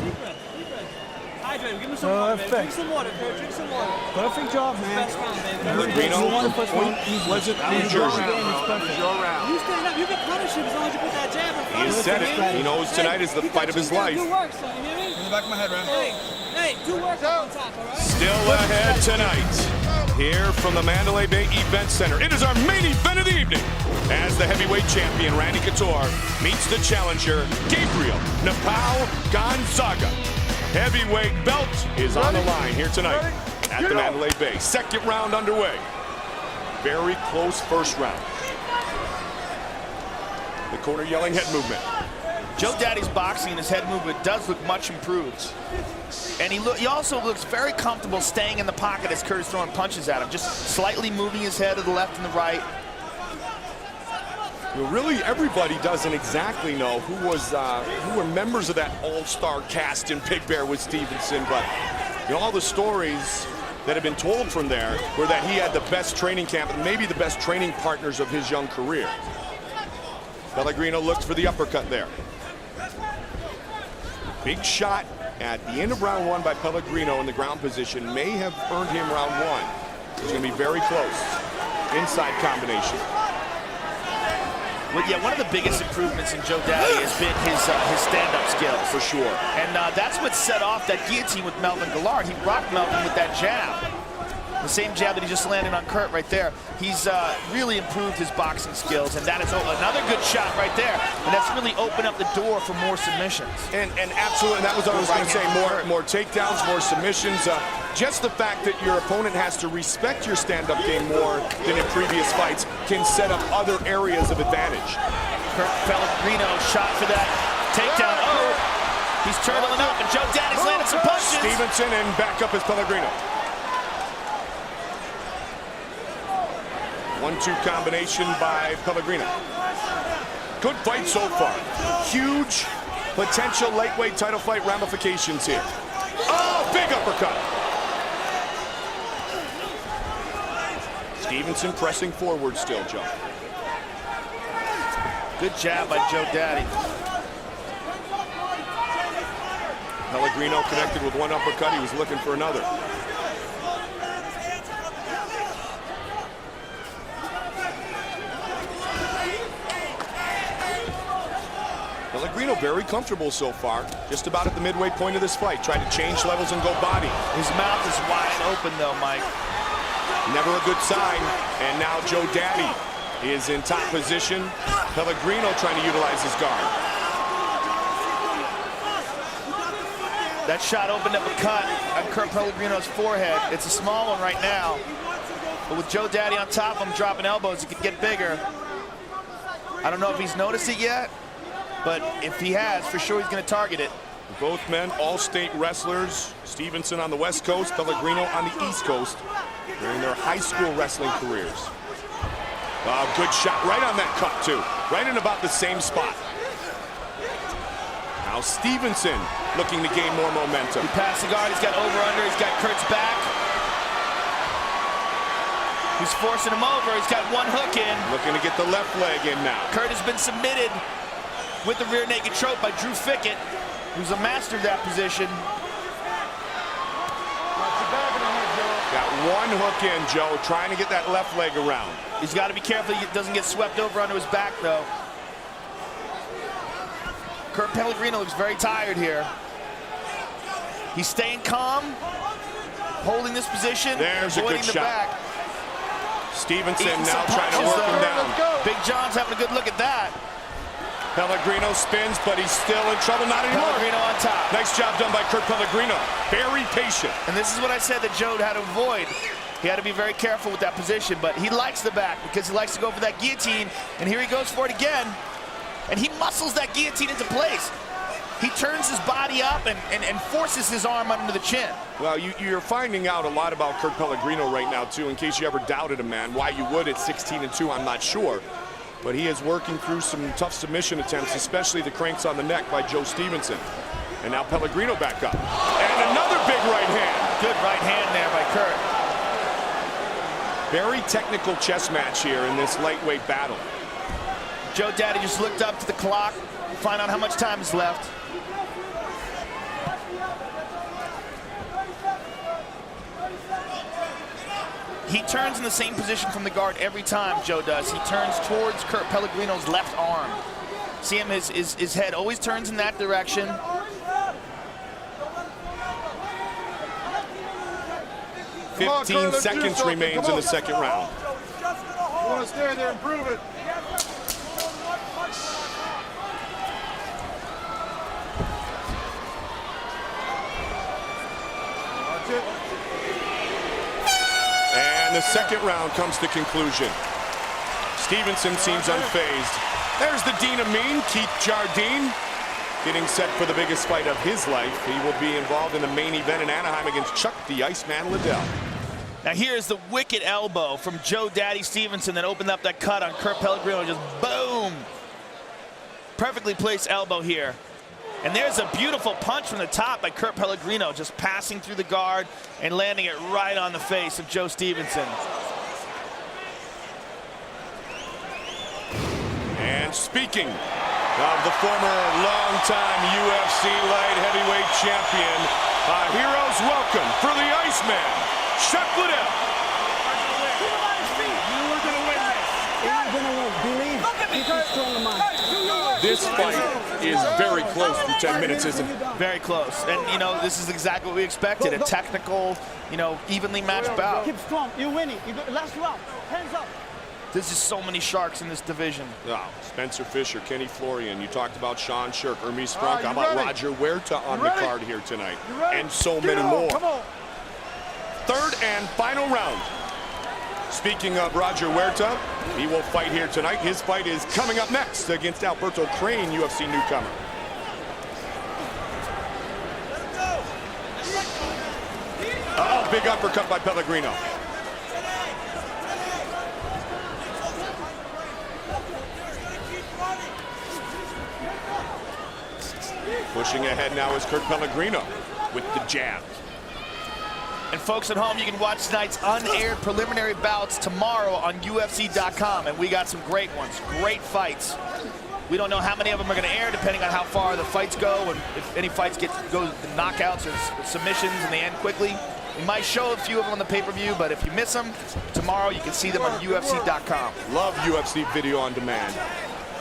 Hydrate, give him some water, baby. Drink some water, Kurt. Drink some water. Perfect job, man. Pellegrino, Point Pleasant, New Jersey. You stand up, you can punish him as long as you put that jab in front He of him. said it. He knows tonight is the fight of his life. Good work, son. You hear me? In the back of my head, man. Hey, do work on top, all right? Still ahead tonight. here from the Mandalay Bay Event Center. It is our main event of the evening as the heavyweight champion Randy Couture meets the challenger Gabriel Napao Gonzaga. Heavyweight belt is on the line here tonight at the Mandalay Bay. Second round underway. Very close first round. The corner yelling head movement. Joe Daddy's boxing and his head movement does look much improved. And he also looks very comfortable staying in the pocket as Kurt is throwing punches at him, just slightly moving his head to the left and the right. Well, really, everybody doesn't exactly know who were members of that all-star cast in Big Bear with Stevenson, but all the stories that have been told from there were that he had the best training camp and maybe the best training partners of his young career. Pellegrino looked for the uppercut there. Big shot at the end of round one by Pellegrino in the ground position may have earned him round one. It's going to be very close. Inside combination. Well, yeah, one of the biggest improvements in Joe Daddy has been his stand-up skills. For sure. And that's what set off that guillotine with Melvin Gillard. He rocked Melvin with that jab. The same jab that he just landed on Kurt right there. He's really improved his boxing skills, and that is another good shot right there. And that's really opened up the door for more submissions. And absolutely, that was what I was going to say. More takedowns, more submissions. Just the fact that your opponent has to respect your stand-up game more than in previous fights can set up other areas of advantage. Kurt Pellegrino shot for that takedown. Oh, he's turtling up, and Joe Daddy's landed some punches. Stevenson, and back up is Pellegrino. 1-2 combination by Pellegrino. Good fight so far. Huge potential lightweight title fight ramifications here. Oh, big uppercut. Stevenson pressing forward still, Joe. Good jab by Joe Daddy. Pellegrino connected with one uppercut. He was looking for another. Pellegrino very comfortable so far, just about at the midway point of this fight. Tried to change levels and go body. His mouth is wide open though, Mike. Never a good sign. And now Joe Daddy is in top position. Pellegrino trying to utilize his guard. That shot opened up a cut on Kurt Pellegrino's forehead. It's a small one right now. But with Joe Daddy on top of him dropping elbows, it could get bigger. I don't know if he's noticed it yet, but if he has, for sure he's going to target it. Both men, all-state wrestlers. Stevenson on the West Coast, Pellegrino on the East Coast during their high school wrestling careers. Good shot right on that cut, too. Right in about the same spot. Now Stevenson looking to gain more momentum. He passed the guard, he's got over-under, he's got Kurt's back. He's forcing him over, he's got one hook in. Looking to get the left leg in now. Kurt has been submitted with the rear naked choke by Drew Fickett, who's a master of that position. Got one hook in, Joe, trying to get that left leg around. He's got to be careful he doesn't get swept over onto his back, though. Kurt Pellegrino looks very tired here. He's staying calm, holding this position, there's avoiding a good the shot. back. Stevenson now trying to work him down. Big John's having a good look at that. Pellegrino spins, but he's still in trouble. Not anymore. Pellegrino on top. Nice job done by Kurt Pellegrino. Very patient. And this is what I said that Joe had to avoid. He had to be very careful with that position, but he likes the back because he likes to go for that guillotine, and here he goes for it again. And he muscles that guillotine into place. He turns his body up and forces his arm under the chin. Well, you're finding out a lot about Kurt Pellegrino right now, too, in case you ever doubted him, man. Why you would at 16-2, I'm not sure. But he is working through some tough submission attempts, especially the cranks on the neck by Joe Stevenson. And now Pellegrino back up. And another big right hand. Good right hand there by Kurt. Very technical chess match here in this lightweight battle. Joe Daddy just looked up to the clock to find out how much time is left. He turns in the same position from the guard every time, Joe does. He turns towards Kurt Pellegrino's left arm. See him, his head always turns in that direction. 15 seconds remains in the second round. You want to stay there and prove it. And the second round comes to conclusion. Stevenson seems unfazed. There's the Dean of Mean, Keith Jardine, getting set for the biggest fight of his life. He will be involved in the main event in Anaheim against Chuck the Iceman Liddell. Now here's the wicked elbow from Joe Daddy Stevenson that opened up that cut on Kurt Pellegrino. Just boom. Perfectly placed elbow here. And there's a beautiful punch from the top by Kurt Pellegrino, just passing through the guard and landing it right on the face of Joe Stevenson. And speaking of the former longtime UFC light heavyweight champion, a hero's welcome for the Iceman, Chuck Liddell. You were going to win this. You're going to win. Believe. Keep your strong mind. This fight is very close to 10 minutes, isn't it? Very close. And, you know, this is exactly what we expected. A technical, you know, evenly matched bout. Keep strong. You're winning. You go, last round. Hands up. There's just so many sharks in this division. Oh, Spencer Fisher, Kenny Florian. You talked about Sean Shirk, Hermes Frank. How about Roger Huerta on the card here tonight? And so many more. Come on. Third and final round. Speaking of Roger Huerta, he will fight here tonight. His fight is coming up next against Alberto Crane, UFC newcomer. Oh, big uppercut by Pellegrino. Pushing ahead now is Kurt Pellegrino with the jab. And folks at home, you can watch tonight's unaired preliminary bouts tomorrow on UFC.com. And we got some great ones, great fights. We don't know how many of them are going to air, depending on how far the fights go, and if any fights go to knockouts or submissions and they end quickly. We might show a few of them on the pay-per-view, but if you miss them, tomorrow you can see them on UFC.com. Love UFC video on demand.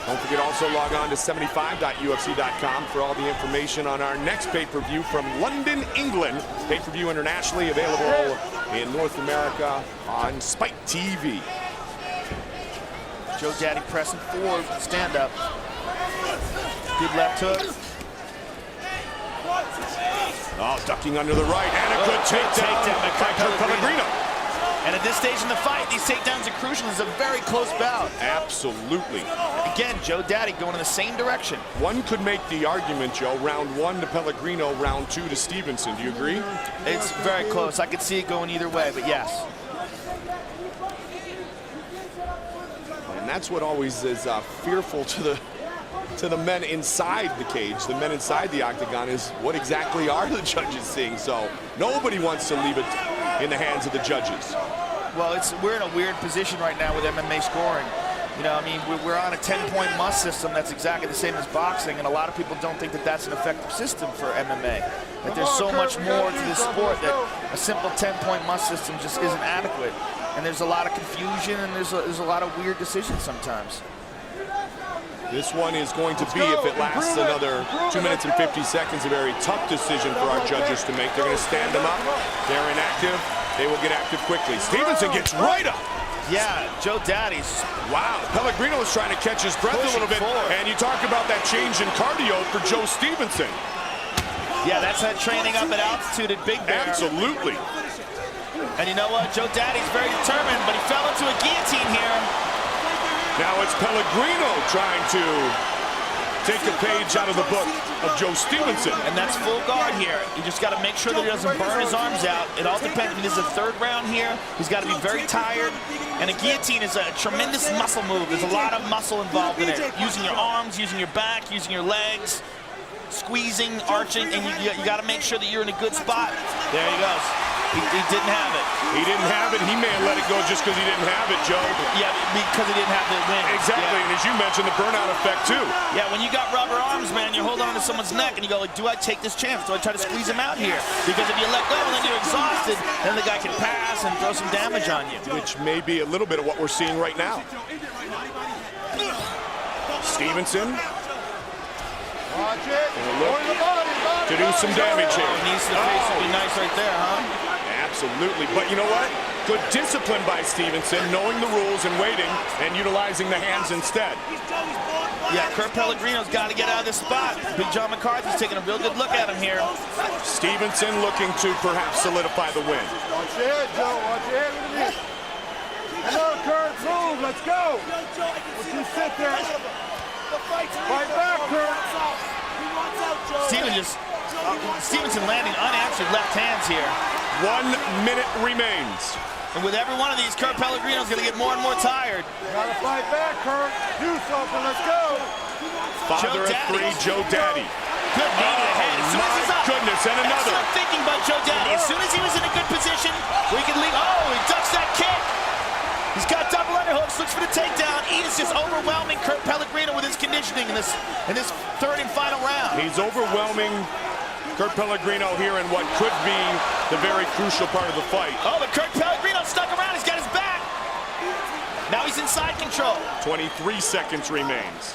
Don't forget also log on to 75.ufc.com for all the information on our next pay-per-view from London, England. Pay-per-view internationally available in North America on Spike TV. Joe Daddy pressing forward, stand up. Good left hook. Oh, ducking under the right, and a good takedown by Kurt Pellegrino. And at this stage in the fight, these takedowns are crucial. It's a very close bout. Absolutely. Again, Joe Daddy going in the same direction. One could make the argument, Joe, round one to Pellegrino, round two to Stevenson. Do you agree? It's very close. I could see it going either way, but yes. And that's what always is fearful to the men inside the cage, the men inside the octagon, is what exactly are the judges seeing? So nobody wants to leave it in the hands of the judges. Well, we're in a weird position right now with MMA scoring. You know, I mean, we're on a 10-point must system that's exactly the same as boxing, and a lot of people don't think that that's an effective system for MMA. That there's so much more to this sport that a simple 10-point must system just isn't adequate. And there's a lot of confusion, and there's a lot of weird decisions sometimes. This one is going to be, if it lasts another 2 minutes and 50 seconds, a very tough decision for our judges to make. They're going to stand them up. They're inactive. They will get active quickly. Stevenson gets right up. Yeah, Joe Daddy's. Wow, Pellegrino is trying to catch his breath a little bit. Forward. And you talk about that change in cardio for Joe Stevenson. Yeah, that's that training up at altitude at Big Bear. Absolutely. And you know what? Joe Daddy's very determined, but he fell into a guillotine here. Now it's Pellegrino trying to take a page out of the book of Joe Stevenson. And that's full guard here. You just got to make sure that he doesn't burn his arms out. It all depends. I mean, this is the third round here. He's got to be very tired. And a guillotine is a tremendous muscle move. There's a lot of muscle involved in it. Using your arms, using your back, using your legs, squeezing, arching, and you got to make sure that you're in a good spot. There he goes. He didn't have it. He didn't have it. He may have let it go just because he didn't have it, Joe. Yeah, because he didn't have the win. Exactly, yeah. And as you mentioned, the burnout effect, too. Yeah, when you got rubber arms, man, you're holding on to someone's neck, and you go, like, do I take this chance? Do I try to squeeze him out here? Because if you let go and then you're exhausted, then the guy can pass and throw some damage on you. Which may be a little bit of what we're seeing right now. Stevenson. Watch it. To do some damage here. Knees to the face would be nice right there, huh? At Absolutely. But you know what? Good discipline by Stevenson, knowing the rules and waiting and utilizing the hands instead. Yeah, Kurt Pellegrino's got to get out of this spot. Big John McCarthy's taking a real good look at him here. Stevenson looking to perhaps solidify the win. Watch your head, Joe. Watch your head with me. Come on, Kurt. Move. Let's go. Let's just sit there. Fight back, Kurt. Stevenson landing unanswered left hands here. 1 minute remains. And with every one of these, Kurt Pellegrino's going to get more and more tired. Gotta fight back, Kurt. Do something. Let's go. Father of three, Joe Daddy. Good knee to the head. As soon as he's up. Goodness, and another. Excellent thinking by Joe Daddy. As soon as he was in a good position, we could leave. Oh, he ducks that kick. He's got double underhooks, looks for the takedown. He is just overwhelming Kurt Pellegrino with his conditioning in this third and final round. He's overwhelming Kurt Pellegrino here in what could be the very crucial part of the fight. Oh, but Kurt Pellegrino stuck around. He's got his back. Now he's in side control. 23 seconds remains.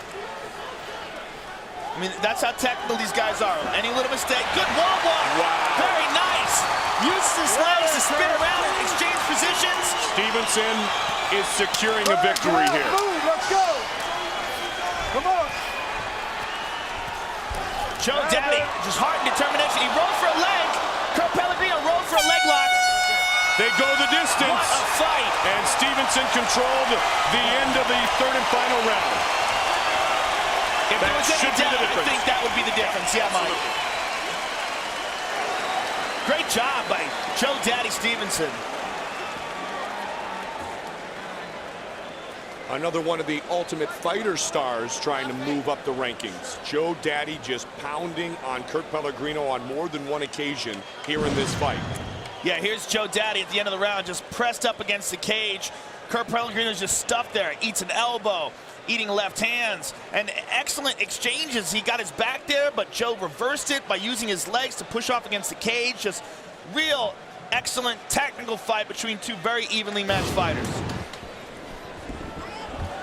I mean, that's how technical these guys are. Any little mistake. Good wall walk. Wow. Very nice. Uses his legs to spin around and exchange positions. Stevenson is securing a victory here. Move. Let's go. Come on. Joe Daddy, just heart and determination. He rolled for a leg. Kurt Pellegrino rolled for a leg lock. They go the distance. What a fight. And Stevenson controlled the end of the third and final round. If there was any doubt, I think that would be the difference. Yeah, Mike. Great job by Joe Daddy Stevenson. Another one of the Ultimate Fighter stars trying to move up the rankings. Joe Daddy just pounding on Kurt Pellegrino on more than one occasion here in this fight. Yeah, here's Joe Daddy at the end of the round, just pressed up against the cage. Kurt Pellegrino's just stuffed there, eats an elbow, eating left hands, and excellent exchanges. He got his back there, but Joe reversed it by using his legs to push off against the cage. Just real excellent technical fight between two very evenly matched fighters.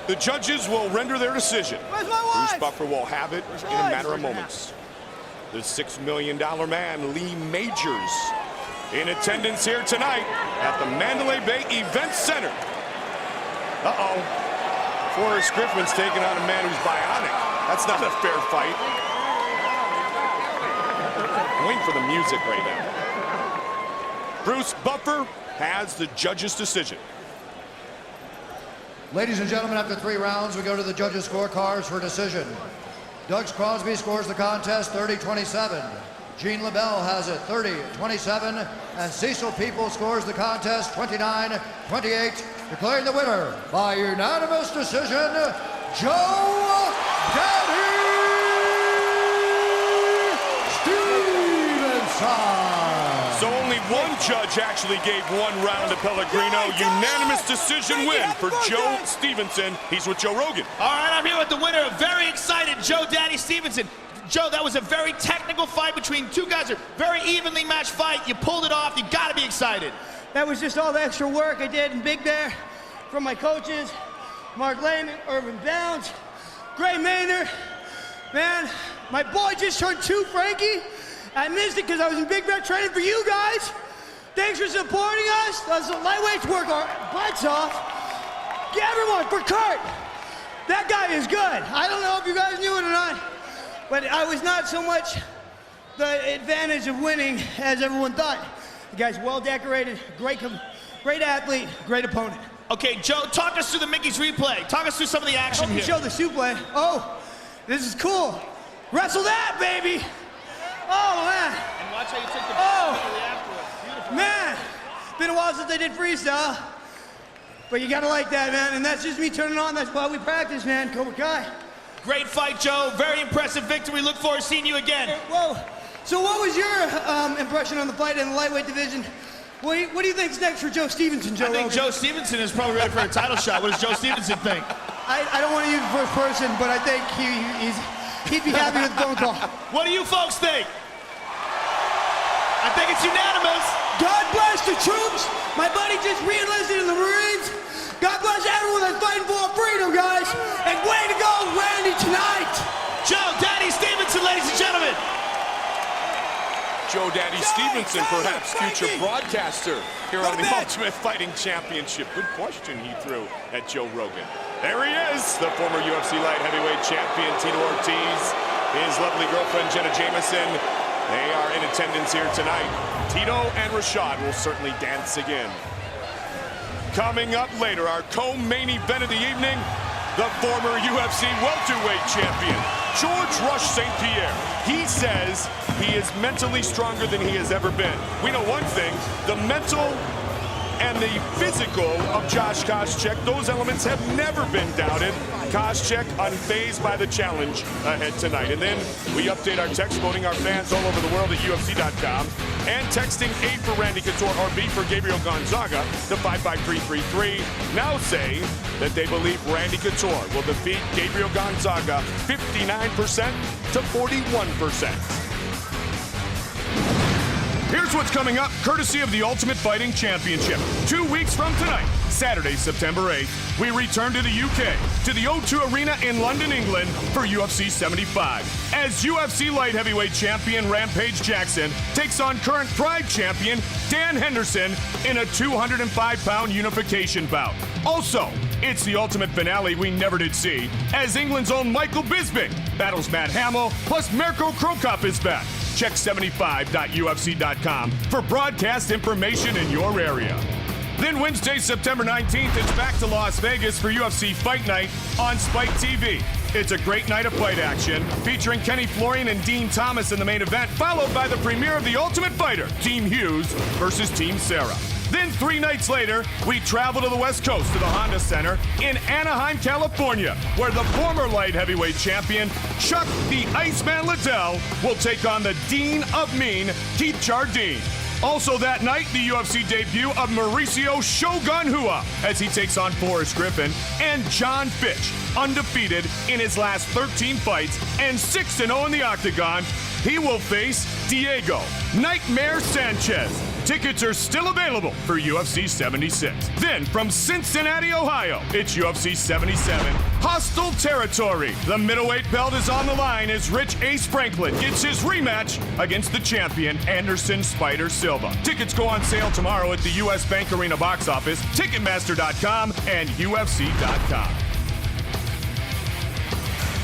The judges will render their decision. Where's my wife? Bruce Buffer will have it in a matter of moments. The $6 million man, Lee Majors, in attendance here tonight at the Mandalay Bay Event Center. Uh-oh. Forrest Griffin's taking on a man who's bionic. That's not a fair fight. I'm waiting for the music right now. Bruce Buffer has the judge's decision. Ladies and gentlemen, after 3 rounds, we go to the judges' scorecards for decision. Doug Crosby scores the contest 30-27. Gene LaBelle has it 30-27. And Cecil People scores the contest 29-28. Declaring the winner by unanimous decision, Joe Daddy Stevenson. So only one judge actually gave 1 round to Pellegrino. Unanimous decision win for Joe Stevenson. He's with Joe Rogan. All right, I'm here with the winner. Very excited, Joe Daddy Stevenson. Joe, that was a very technical fight between two guys. A very evenly matched fight. You pulled it off. You got to be excited. That was just all the extra work I did in Big Bear from my coaches, Mark Lehman, Irvin Downs, Gray Maynard. Man, my boy just turned 2, Frankie. I missed it because I was in Big Bear training for you guys. Thanks for supporting us. Those lightweights work our butts off. Get everyone for Kurt. That guy is good. I don't know if you guys knew it or not, but I was not so much the advantage of winning as everyone thought. The guy's well decorated, great athlete, great opponent. Okay, Joe, talk us through the Mickey's replay. Talk us through some of the action here. Show the suplex. Oh, this is cool. Wrestle that, baby. Oh, man. And watch how you took the afterwards. Man, been a while since I did freestyle. But you gotta like that, man. And that's just me turning on. That's why we practice, man. Cobra Kai. Great fight, Joe. Very impressive victory. Look forward to seeing you again. Whoa. So what was your impression on the fight in the lightweight division? What do you think's next for Joe Stevenson, Joe? I think Joe Stevenson is probably ready for a title shot. What does Joe Stevenson think? I don't want to use the first person, but I think he'd be happy with the phone call. What do you folks think? I think it's unanimous. God bless the troops. My buddy just re-enlisted in the Marines. God bless everyone that's fighting for our freedom, guys. And way to go, Randy, tonight. Joe Daddy Stevenson, ladies and gentlemen. Joe Daddy Stevenson, perhaps future broadcaster here on the Ultimate Fighting Championship. Good question he threw at Joe Rogan. There he is, the former UFC light heavyweight champion, Tito Ortiz. His lovely girlfriend, Jenna Jameson. They are in attendance here tonight. Tito and Rashad will certainly dance again. Coming up later, our co-main event of the evening, the former UFC welterweight champion, George Rush St. Pierre. He says he is mentally stronger than he has ever been. We know one thing, the mental and the physical of Josh Koscheck, those elements have never been doubted. Koscheck unfazed by the challenge ahead tonight. And then we update our text voting, our fans all over the world at UFC.com, and texting A for Randy Couture or B for Gabriel Gonzaga to 55333. Now say that they believe Randy Couture will defeat Gabriel Gonzaga 59% to 41%. Here's what's coming up, courtesy of the Ultimate Fighting Championship. 2 weeks from tonight, Saturday, September 8th, we return to the UK, to the O2 Arena in London, England, for UFC 75. As UFC light heavyweight champion Rampage Jackson takes on current Pride champion Dan Henderson in a 205-pound unification bout. Also, it's the ultimate finale we never did see, as England's own Michael Bisping battles Matt Hamill, plus Mirko Krokop is back. Check 75.ufc.com for broadcast information in your area. Then Wednesday, September 19th, it's back to Las Vegas for UFC Fight Night on Spike TV. It's a great night of fight action, featuring Kenny Florian and Dean Thomas in the main event, followed by the premiere of The Ultimate Fighter, Team Hughes versus Team Sarah. Then 3 nights later, we travel to the West Coast to the Honda Center in Anaheim, California, where the former light heavyweight champion, Chuck the Iceman Liddell, will take on the Dean of Mean, Keith Jardine. Also that night, the UFC debut of Mauricio Shogun Rua as he takes on Forrest Griffin, and John Fitch, undefeated in his last 13 fights and 6-0 in the octagon. He will face Diego Nightmare Sanchez. Tickets are still available for UFC 76. Then from Cincinnati, Ohio, it's UFC 77. Hostile territory. The middleweight belt is on the line as Rich Ace Franklin gets his rematch against the champion Anderson Spider Silva. Tickets go on sale tomorrow at the US Bank Arena box office, Ticketmaster.com, and UFC.com.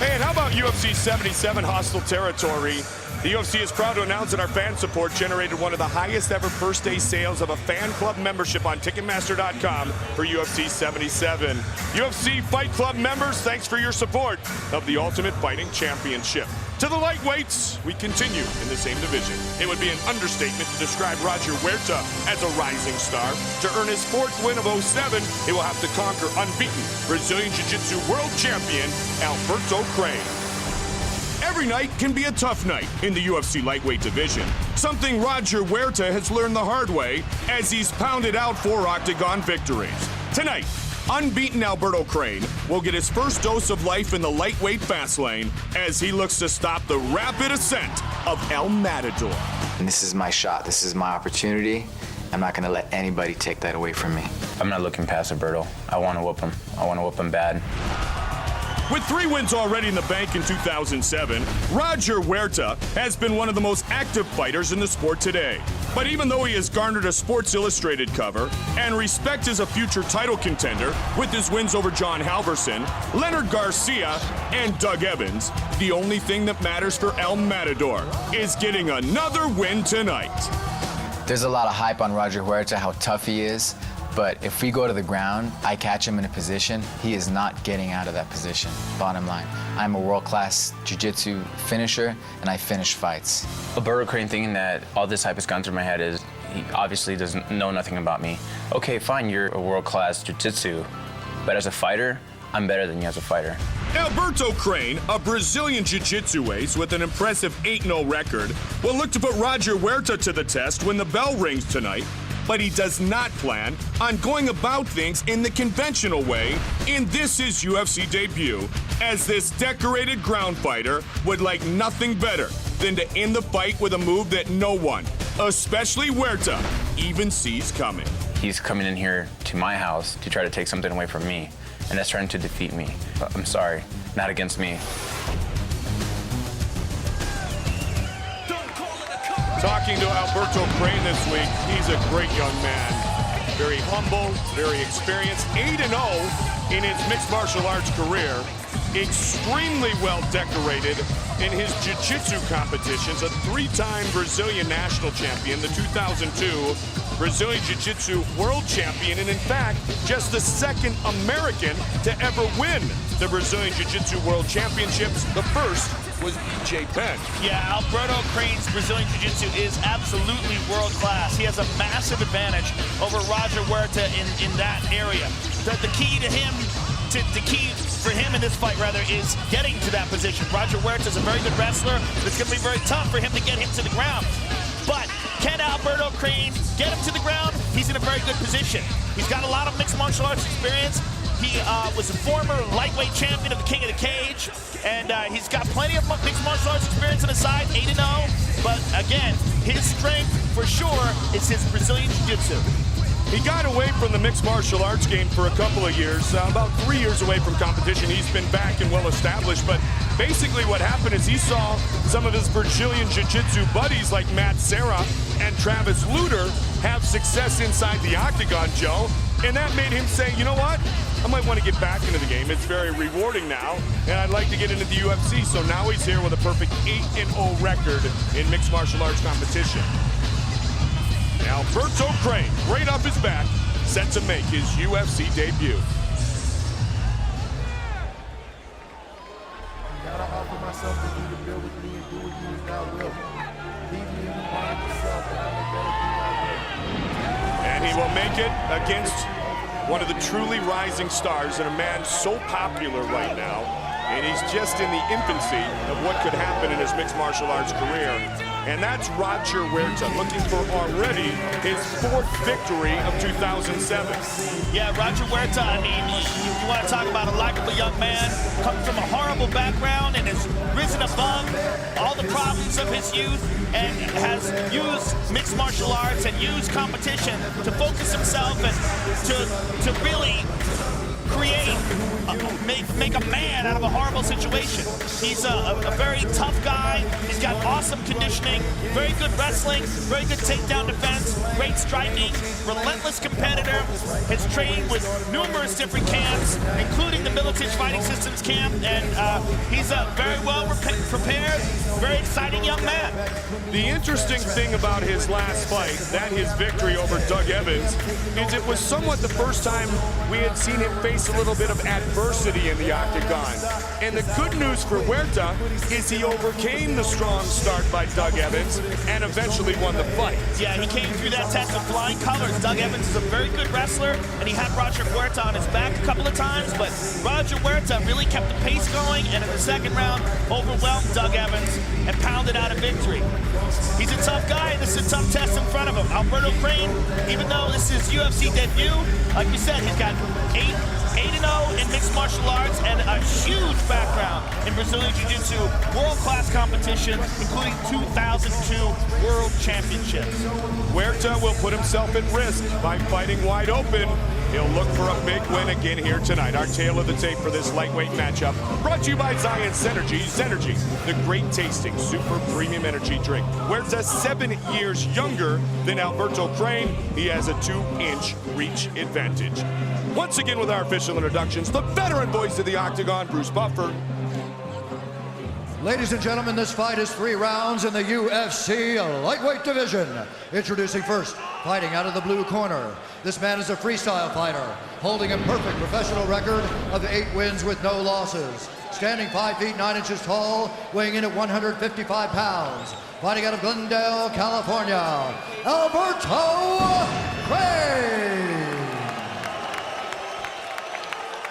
Hey, and how about UFC 77 Hostile Territory? The UFC is proud to announce that our fan support generated one of the highest ever first day sales of a fan club membership on Ticketmaster.com for UFC 77. UFC Fight Club members, thanks for your support of the Ultimate Fighting Championship. To the lightweights, we continue in the same division. It would be an understatement to describe Roger Huerta as a rising star. To earn his 4th win of 07, he will have to conquer unbeaten Brazilian Jiu-Jitsu world champion Alberto Crane. Every night can be a tough night in the UFC lightweight division, something Roger Huerta has learned the hard way as he's pounded out 4 octagon victories. Tonight, unbeaten Alberto Crane will get his first dose of life in the lightweight fast lane as he looks to stop the rapid ascent of El Matador. And this is my shot. This is my opportunity. I'm not going to let anybody take that away from me. I'm not looking past Alberto. I want to whoop him. I want to whoop him bad. With 3 wins already in the bank in 2007, Roger Huerta has been one of the most active fighters in the sport today. But even though he has garnered a Sports Illustrated cover and respect as a future title contender with his wins over John Halverson, Leonard Garcia, and Doug Evans, the only thing that matters for El Matador is getting another win tonight. There's a lot of hype on Roger Huerta, how tough he is. But if we go to the ground, I catch him in a position, he is not getting out of that position, bottom line. I'm a world-class jiu-jitsu finisher, and I finish fights. Alberto Crane thinking that all this hype has gone through my head is he obviously doesn't know nothing about me. Okay, fine, you're a world-class jiu-jitsu, but as a fighter, I'm better than you as a fighter. Alberto Crane, a Brazilian jiu-jitsu ace with an impressive 8-0 record, will look to put Roger Huerta to the test when the bell rings tonight. But he does not plan on going about things in the conventional way in this his UFC debut, as this decorated ground fighter would like nothing better than to end the fight with a move that no one, especially Huerta, even sees coming. He's coming in here to my house to try to take something away from me, and that's trying to defeat me. But I'm sorry, not against me. Talking to Alberto Crane this week, he's a great young man. Very humble, very experienced, 8-0 in his mixed martial arts career. Extremely well decorated in his jiu-jitsu competitions, a 3-time Brazilian national champion, the 2002 Brazilian Jiu-Jitsu world champion, and in fact, just the second American to ever win the Brazilian Jiu-Jitsu world championships. The first was BJ Penn. Yeah, Alberto Crane's Brazilian Jiu-Jitsu is absolutely world-class. He has a massive advantage over Roger Huerta in that area. The key to him, the key for him in this fight, rather, is getting to that position. Roger Huerta is a very good wrestler. It's going to be very tough for him to get him to the ground. But can Alberto Crane get him to the ground? He's in a very good position. He's got a lot of mixed martial arts experience. He was a former lightweight champion of the King of the Cage, and he's got plenty of mixed martial arts experience on his side, 8-0. But again, his strength for sure is his Brazilian Jiu-Jitsu. He got away from the mixed martial arts game for a couple of years, about 3 years away from competition. He's been back and well established, but basically what happened is he saw some of his Brazilian Jiu-Jitsu buddies like Matt Serra and Travis Lutter have success inside the octagon, Joe, and that made him say, you know what? I might want to get back into the game. It's very rewarding now, and I'd like to get into the UFC. So now he's here with a perfect 8-0 record in mixed martial arts competition. Alberto Crane, right off his back, set to make his UFC debut. Gotta offer myself to do the build with me and do what you is not will. Leave me in the mind yourself, and I better do my will. And he will make it against one of the truly rising stars and a man so popular right now. And he's just in the infancy of what could happen in his mixed martial arts career. And that's Roger Huerta, looking for already his 4th victory of 2007. Yeah, Roger Huerta, I mean, you want to talk about a likable young man, comes from a horrible background and has risen above all the problems of his youth and has used mixed martial arts and used competition to focus himself and to really create, make a man out of a horrible situation. He's a very tough guy. He's got awesome conditioning, very good wrestling, very good takedown defense, great striking, relentless competitor. Has trained with numerous different camps, including the Militich Fighting Systems camp, and he's a very well prepared, very exciting young man. The interesting thing about his last fight, that his victory over Doug Evans, is it was somewhat the first time we had seen him face a little bit of adversity in the octagon. And the good news for Huerta is he overcame the strong start by Doug Evans and eventually won the fight. Yeah, he came through that test with flying colors. Doug Evans is a very good wrestler, and he had Roger Huerta on his back a couple of times, but Roger Huerta really kept the pace going, and in the second round, overwhelmed Doug Evans and pounded out a victory. He's a tough guy, and this is a tough test in front of him. Alberto Crane, even though this is his UFC debut, like we said, he's got 8-0 in mixed martial arts and a huge background in Brazilian Jiu-Jitsu world-class competition, including 2002 World Championships. Huerta will put himself at risk by fighting wide open. He'll look for a big win again here tonight. Our tail of the tape for this lightweight matchup brought to you by Zion Synergy. Synergy, the great tasting super premium energy drink. Huerta 7 years younger than Alberto Crane. He has a 2-inch reach advantage. Once again with our official introductions, the veteran voice of the Octagon, Bruce Buffer. Ladies and gentlemen, this fight is 3 rounds in the UFC lightweight division. Introducing first, fighting out of the blue corner. This man is a freestyle fighter, holding a perfect professional record of 8 wins with no losses. Standing 5 feet 9 inches tall, weighing in at 155 pounds. Fighting out of Glendale, California, Alberto Crane.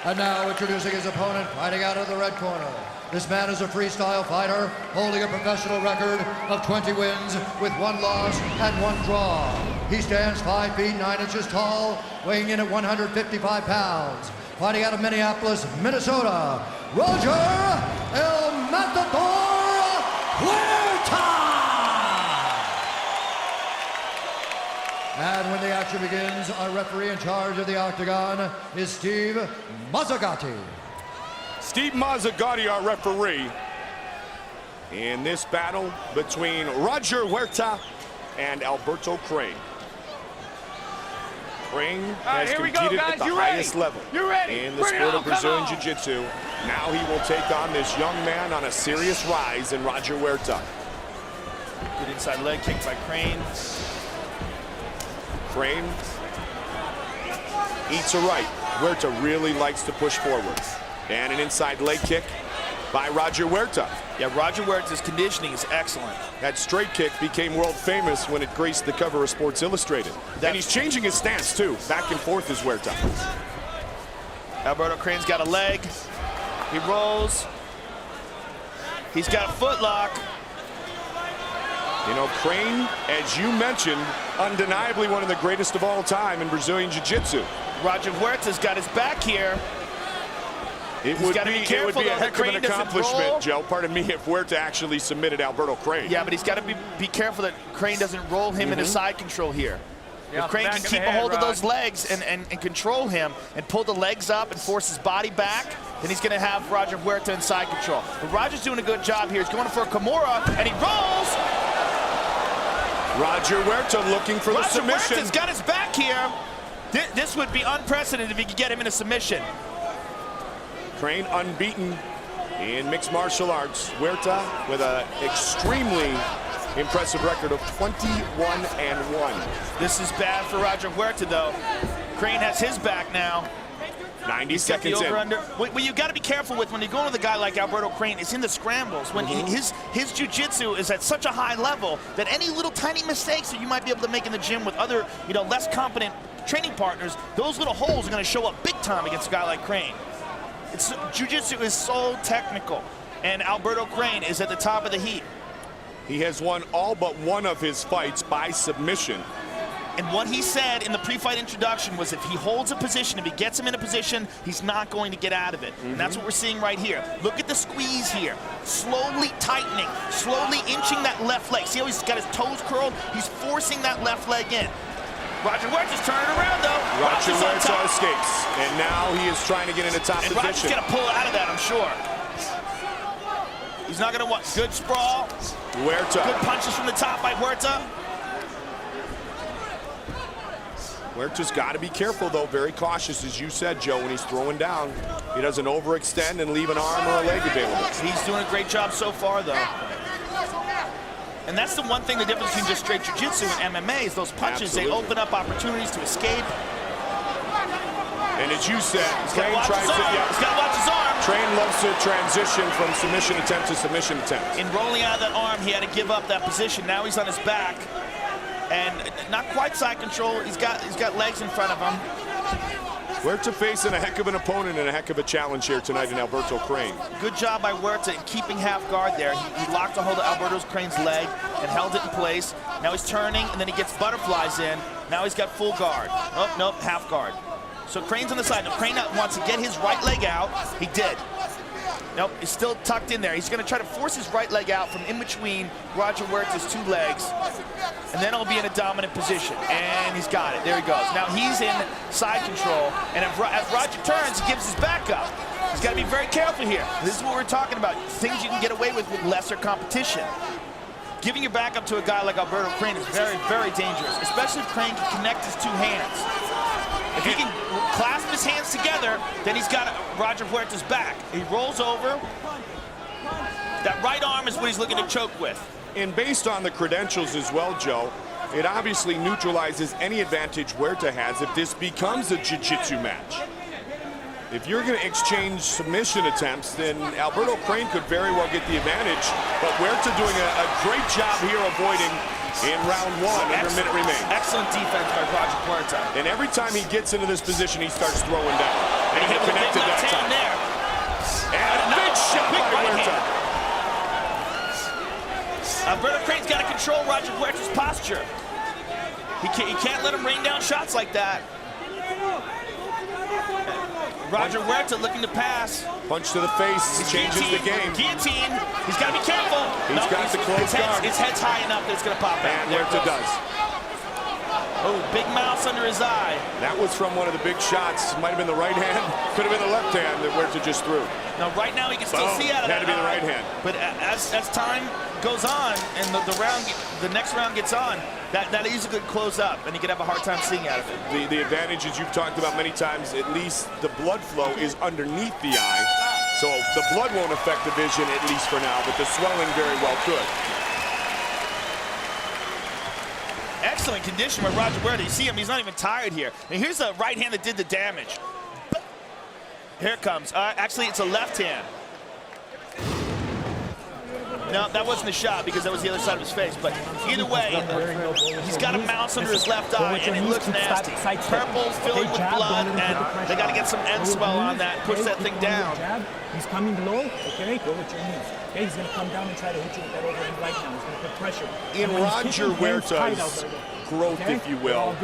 And now introducing his opponent, fighting out of the red corner. This man is a freestyle fighter, holding a professional record of 20 wins with 1 loss and 1 draw. He stands 5 feet 9 inches tall, weighing in at 155 pounds. Fighting out of Minneapolis, Minnesota, Roger El Matador Huerta! And when the action begins, our referee in charge of the Octagon is Steve Mazzagatti. Steve Mazzagatti, our referee, in this battle between Roger Huerta and Alberto Crane. Crane has here we go, competed guys. at the You ready? highest level You ready? in the Bring it sport on, of Brazilian come on. Jiu-Jitsu. Now he will take on this young man on a serious rise in Roger Huerta. Good inside leg kick by Crane. Crane eats a right. Huerta really likes to push forward. And an inside leg kick by Roger Huerta. Yeah, Roger Huerta's conditioning is excellent. That straight kick became world famous when it graced the cover of Sports Illustrated. And he's changing his stance too. Back and forth is Huerta. Alberto Crane's got a leg. He rolls. He's got a foot lock. You know, Crane, as you mentioned, undeniably one of the greatest of all time in Brazilian Jiu-Jitsu. Roger Huerta's got his back here. It He's would gotta be be careful, a though, heck that of an Crane doesn't roll. accomplishment, Joe. Pardon me, if Huerta actually submitted Alberto Crane. Yeah, but he's got to be careful that Crane doesn't roll him into side control here. Yeah, if Crane back can of keep the a head, hold of Rod. those legs and control him and pull the legs up and force his body back, then he's going to have Roger Huerta in side control. But Roger's doing a good job here. He's going for a Kimura, and he rolls. Roger Huerta looking for the submission. Huerta's got his back here. This would be unprecedented if he could get him in a submission. Crane unbeaten in mixed martial arts. Huerta with an extremely impressive record of 21-1. This is bad for Roger Huerta, though. Crane has his back now. 90 He's got the seconds in. over-under. What you got to be careful with when you're going with a guy like Alberto Crane is in the scrambles. When his jiu-jitsu is at such a high level that any little tiny mistakes that you might be able to make in the gym with other, less competent training partners, those little holes are going to show up big time against a guy like Crane. Jiu-jitsu is so technical, and Alberto Crane is at the top of the heap. He has won all but one of his fights by submission. And what he said in the pre-fight introduction was if he holds a position, if he gets him in a position, he's not going to get out of it. And that's what we're seeing right here. Look at the squeeze here. Slowly tightening, slowly inching that left leg. See how he's got his toes curled? He's forcing that left leg in. Roger Huerta's turning around, though. Roger Huerta escapes, and now he is trying to get into top and position. Roger's going to pull out of that, I'm sure. He's not going to want good sprawl. Huerta. Good punches from the top by Huerta. Huerta's got to be careful, though, very cautious, as you said, Joe, when he's throwing down. He doesn't overextend and leave an arm or a leg available. He's doing a great job so far, though. And that's the one thing, the difference between just straight jiu-jitsu and MMA is those punches, Absolutely. they open up opportunities to escape. And as you said, Crane watch tries his to... arm. He's got to watch his arm. Crane loves to transition from submission attempt to submission attempt. In rolling out of that arm, he had to give up that position. Now he's on his back. And not quite side control. He's got legs in front of him. Huerta facing a heck of an opponent and a heck of a challenge here tonight in Alberto Crane. Good job by Huerta in keeping half guard there. He locked a hold of Alberto Crane's leg and held it in place. Now he's turning, and then he gets butterflies in. Now he's got full guard. Oh, nope, half guard. So Crane's on the side. Now Crane wants to get his right leg out. He did. Nope, he's still tucked in there. He's going to try to force his right leg out from in between Roger Huerta's two legs. And then he'll be in a dominant position. And he's got it. There he goes. Now he's in side control. And as Roger turns, he gives his back up. He's got to be very careful here. This is what we're talking about. Things you can get away with lesser competition. Giving your back up to a guy like Alberto Crane is very, very dangerous, especially if Crane can connect his two hands. If he can clasp his hands together, then he's got Roger Huerta's back. He rolls over. That right arm is what he's looking to choke with. And based on the credentials as well, Joe, it obviously neutralizes any advantage Huerta has if this becomes a jiu-jitsu match. If you're going to exchange submission attempts, then Alberto Crane could very well get the advantage. But Huerta doing a great job here avoiding in round one, under a minute remains. Excellent defense by Roger Huerta. And every time he gets into this position, he starts throwing down. And he connected that time. There. And a big shot by Huerta. Alberto Crane's got to control Roger Huerta's posture. He can't let him rain down shots like that. Roger Huerta looking to pass. Punch to the face changes the game. Guillotine. He's got to be careful. He's got the close guard. His head's high enough that it's going to pop out. And Huerta does. Oh, big mouse under his eye. That was from one of the big shots. Might have been the right hand. Could have been the left hand that Huerta just threw. Now, right now, he can still see out of that. Had to be the right hand. But as time goes on and the next round gets on, that easily could close up, and you could have a hard time seeing out of it. The advantage, as you've talked about many times, at least the blood flow is underneath the eye. So the blood won't affect the vision, at least for now, but the swelling very well could. Excellent condition by Roger Huerta. You see him, he's not even tired here. And here's the right hand that did the damage. Here it comes. Actually, it's a left hand. No, that wasn't a shot because that was the other side of his face. But either way, he's got a mouse under his left eye, and it looks nasty. Purple, filling with blood, and they got to get some end swell on that, push that thing down. He's coming low, okay? Go with your knees. Okay, he's going to come down and try to hit you with that overhand right now. He's going to put pressure. In Roger Huerta's growth, if you will,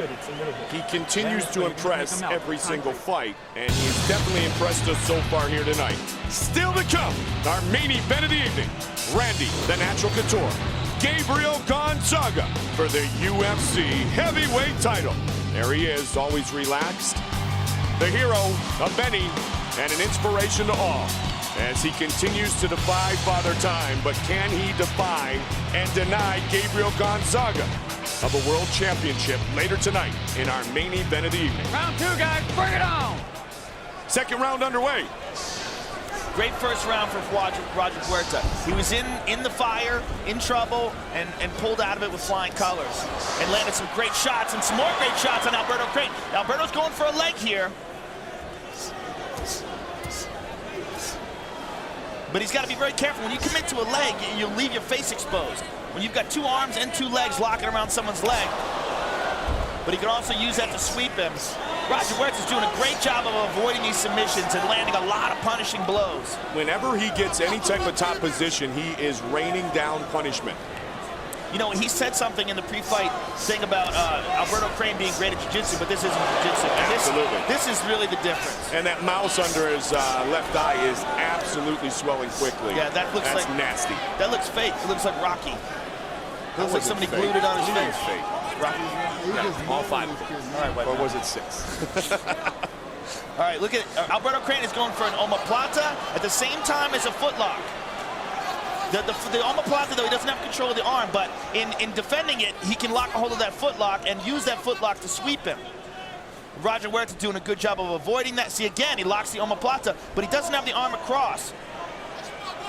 he continues to impress every single fight, and he's definitely impressed us so far here tonight. Still to come, our main event of the evening, Randy, the Natural Couture, Gabriel Gonzaga for the UFC heavyweight title. There he is, always relaxed, the hero of many and an inspiration to all as he continues to defy Father Time. But can he defy and deny Gabriel Gonzaga of a world championship later tonight in our main event of the evening? Round 2, guys, bring it on! Second round underway. Great first round for Roger Huerta. He was in the fire, in trouble, and pulled out of it with flying colors. And landed some great shots and some more great shots on Alberto Crane. Alberto's going for a leg here. But he's got to be very careful. When you commit to a leg, you'll leave your face exposed. When you've got 2 arms and 2 legs locking around someone's leg. But he can also use that to sweep him. Roger Huerta's doing a great job of avoiding these submissions and landing a lot of punishing blows. Whenever he gets any type of top position, he is raining down punishment. You know, he said something in the pre-fight thing about Alberto Crane being great at jiu-jitsu, but this isn't jiu-jitsu. Absolutely. This is really the difference. And that mouse under his left eye is absolutely swelling quickly. Yeah, that looks That's like nasty. That looks fake. It looks like Rocky. It looks like somebody glued it on his face. Fake. Rocky. Yeah, all 5 of them. All right, or was it 6? All right, look at it. Alberto Crane is going for an omoplata at the same time as a footlock. The omoplata, though, he doesn't have control of the arm, but in defending it, he can lock a hold of that footlock and use that footlock to sweep him. Roger Huerta doing a good job of avoiding that. See, again, he locks the omoplata, but he doesn't have the arm across.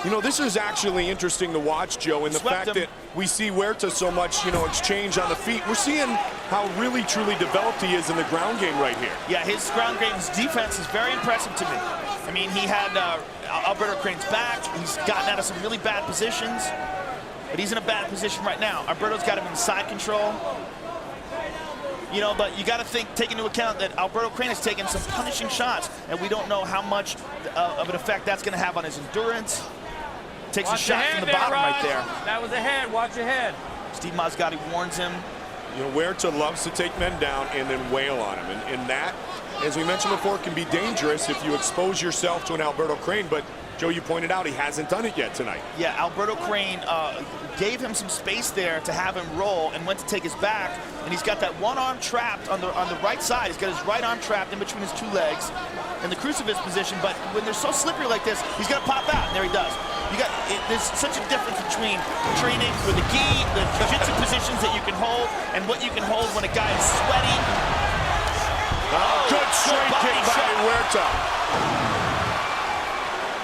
You know, this is actually interesting to watch, Joe, in the fact that we see Huerta so much, you know, exchange on the feet. We're seeing how really, truly developed he is in the ground game right here. Yeah, his ground game, his defense is very impressive to me. I mean, he had Alberto Crane's back. He's gotten out of some really bad positions, but he's in a bad position right now. Alberto's got him in side control. You know, but you got to take into account that Alberto Crane has taken some punishing shots, and we don't know how much of an effect that's going to have on his endurance. Takes a shot from the bottom right there. That was a head. Watch your head. Steve Mazzagatti warns him. You know, Huerta loves to take men down and then wail on him. And that, as we mentioned before, can be dangerous if you expose yourself to an Alberto Crane. But, Joe, you pointed out he hasn't done it yet tonight. Yeah, Alberto Crane gave him some space there to have him roll and went to take his back. And he's got that one arm trapped on the right side. He's got his right arm trapped in between his 2 legs in the crucifix position. But when they're so slippery like this, he's going to pop out. And there he does. There's such a difference between training with the gi, the jiu-jitsu positions that you can hold, and what you can hold when a guy is sweating. Good straight kick by Huerta.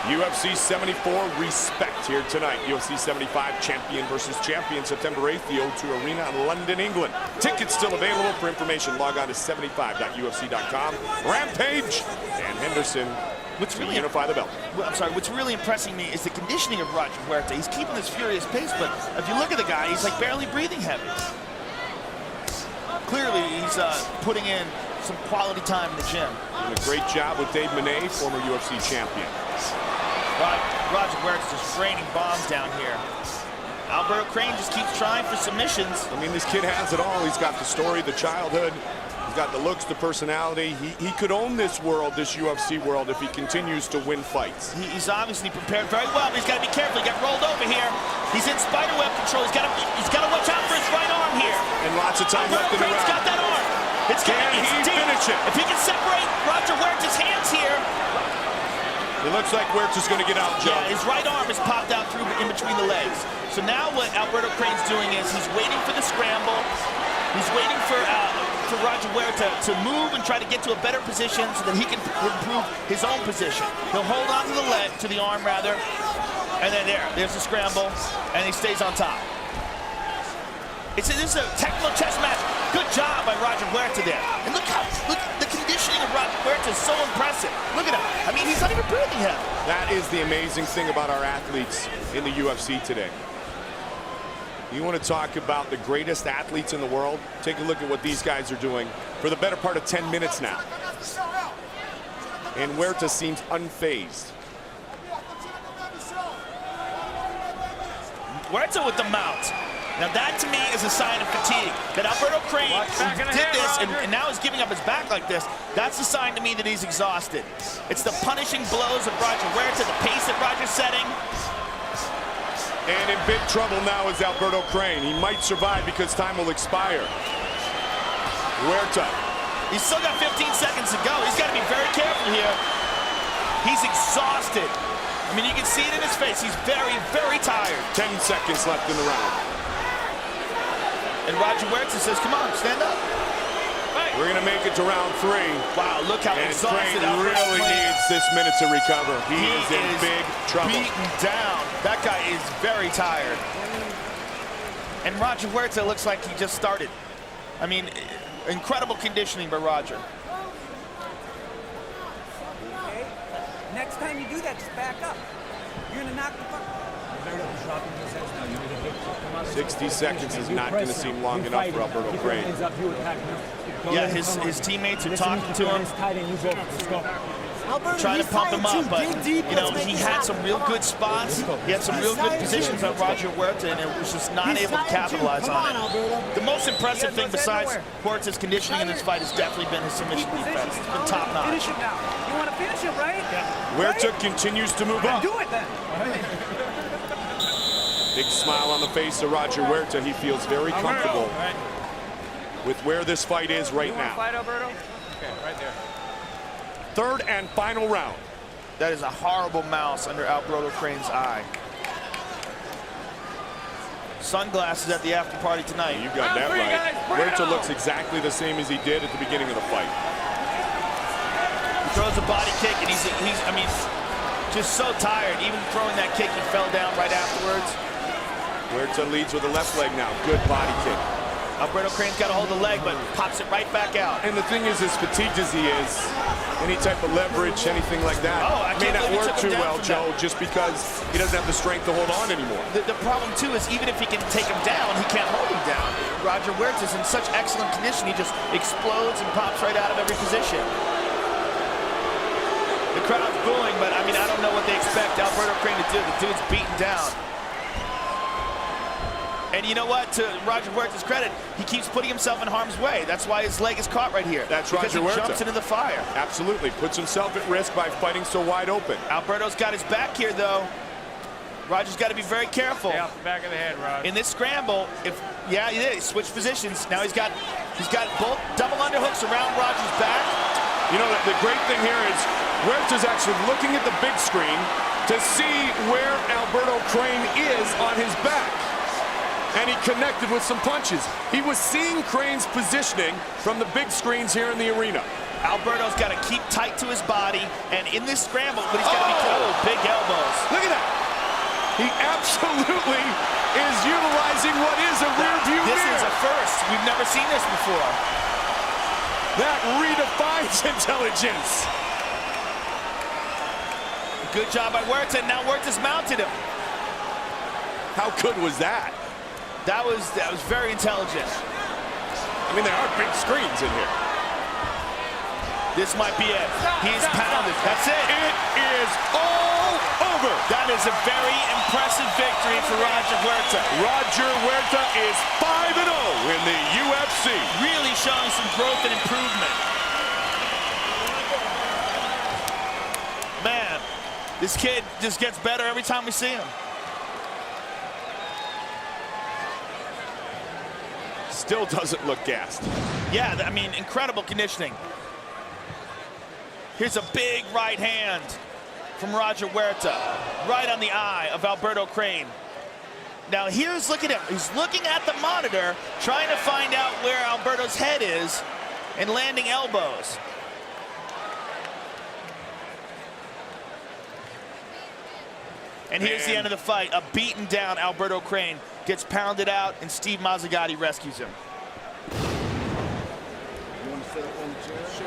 UFC 74 respect here tonight. UFC 75 champion versus champion, September 8th, the O2 Arena in London, England. Tickets still available. For information, log on to 75.ufc.com. Rampage and Henderson. What's really unify the belt. What's really impressing me is the conditioning of Roger Huerta. He's keeping this furious pace, but if you look at the guy, he's like barely breathing heavy. Clearly, he's putting in some quality time in the gym. Doing a great job with Dave Monet, former UFC champion. Roger Huerta's just raining bombs down here. Alberto Crane just keeps trying for submissions. I mean, this kid has it all. He's got the story, the childhood. He's got the looks, the personality. He could own this world, this UFC world, if he continues to win fights. He's obviously prepared very well, but he's got to be careful. He got rolled over here. He's in spiderweb control. He's got to watch out for his right arm here. And lots of time left in the round. Crane's got that arm. Can he finish it? If he can separate Roger Huerta's hands here. It looks like Huerta's going to get out, Joe. Yeah, his right arm is popped out through in between the legs. So now what Alberto Crane's doing is he's waiting for the scramble. He's waiting for Roger Huerta to move and try to get to a better position so that he can improve his own position. He'll hold on to the leg, to the arm rather, and then there's the scramble, and he stays on top. This is a technical chess match. Good job by Roger Huerta there. And look the conditioning of Roger Huerta is so impressive. Look at him. I mean, he's not even breathing heavy. That is the amazing thing about our athletes in the UFC today. You want to talk about the greatest athletes in the world? Take a look at what these guys are doing for the better part of 10 minutes now. And Huerta seems unfazed. Huerta with the mount. Now that to me is a sign of fatigue. That Alberto Crane did this and now is giving up his back like this. That's a sign to me that he's exhausted. It's the punishing blows of Roger Huerta, the pace that Roger's setting. And in big trouble now is Alberto Crane. He might survive because time will expire. Huerta. He's still got 15 seconds to go. He's got to be very careful here. He's exhausted. I mean, you can see it in his face. He's very, very tired. 10 seconds left in the round. And Roger Huerta says, come on, stand up. We're going to make it to round 3. Wow, look how exhausted Crane really needs this minute to recover. He is in big trouble. Beaten down. That guy is very tired. And Roger Huerta looks like he just started. I mean, incredible conditioning by Roger. Okay. Next time you do that, just back up. You're going to knock the fuck. 60 seconds is not going to seem long enough for Alberto Crane. Yeah, his teammates are talking to him, trying to pump him up, but you know, he had some real good spots. He had some real good positions on Roger Huerta, and it was just not able to capitalize on it. The most impressive thing besides Huerta's conditioning in this fight has definitely been his submission defense. It's been top notch. Finish it now. You want to finish it, right? Yeah. Huerta continues to move up. Do it then. Big smile on the face of Roger Huerta. He feels very comfortable with where this fight is right now. Fight, Alberto? Okay, right there. Third and final round. That is a horrible mouse under Alberto Crane's eye. Sunglasses at the after party tonight. You got that right. Huerta looks exactly the same as he did at the beginning of the fight. He throws a body kick, and he's I mean, just so tired. Even throwing that kick, he fell down right afterwards. Huerta leads with the left leg now. Good body kick. Alberto Crane's got to hold the leg, but pops it right back out. And the thing is, as fatigued as he is, any type of leverage, anything like that, may not work too well, Joe, just because he doesn't have the strength to hold on anymore. The problem, too, is even if he can take him down, he can't hold him down. Roger Huerta's in such excellent condition, he just explodes and pops right out of every position. The crowd's booing, but I mean, I don't know what they expect Alberto Crane to do. The dude's beaten down. And you know what? To Roger Huerta's credit, he keeps putting himself in harm's way. That's why his leg is caught right here. That's Roger Huerta. Because he jumps into the fire. Absolutely. Puts himself at risk by fighting so wide open. Alberto's got his back here, though. Roger's got to be very careful. Stay off the back of the head, Roger. In this scramble, he switched positions. Now he's got both double underhooks around Roger's back. You know, the great thing here is Huerta's actually looking at the big screen to see where Alberto Crane is on his back. And he connected with some punches. He was seeing Crane's positioning from the big screens here in the arena. Alberto's got to keep tight to his body, and in this scramble, but he's got to be careful. Big elbows. Look at that. He absolutely is utilizing what is a rear view mirror. This is a first. We've never seen this before. That redefines intelligence. Good job by Huerta. Now Huerta's mounted him. How good was that? That was very intelligent. I mean, there are big screens in here. This might be it. He's pounded. That's it. It is all over. That is a very impressive victory for Roger Huerta. Roger Huerta is 5-0 in the UFC. Really showing some growth and improvement. Man, this kid just gets better every time we see him. Still doesn't look gassed. Yeah, I mean, incredible conditioning. Here's a big right hand. from Roger Huerta, right on the eye of Alberto Crane. Now here's, look at him. He's looking at the monitor, trying to find out where Alberto's head is and landing elbows. And here's the end of the fight. A beaten down Alberto Crane gets pounded out, and Steve Mazzagatti rescues him.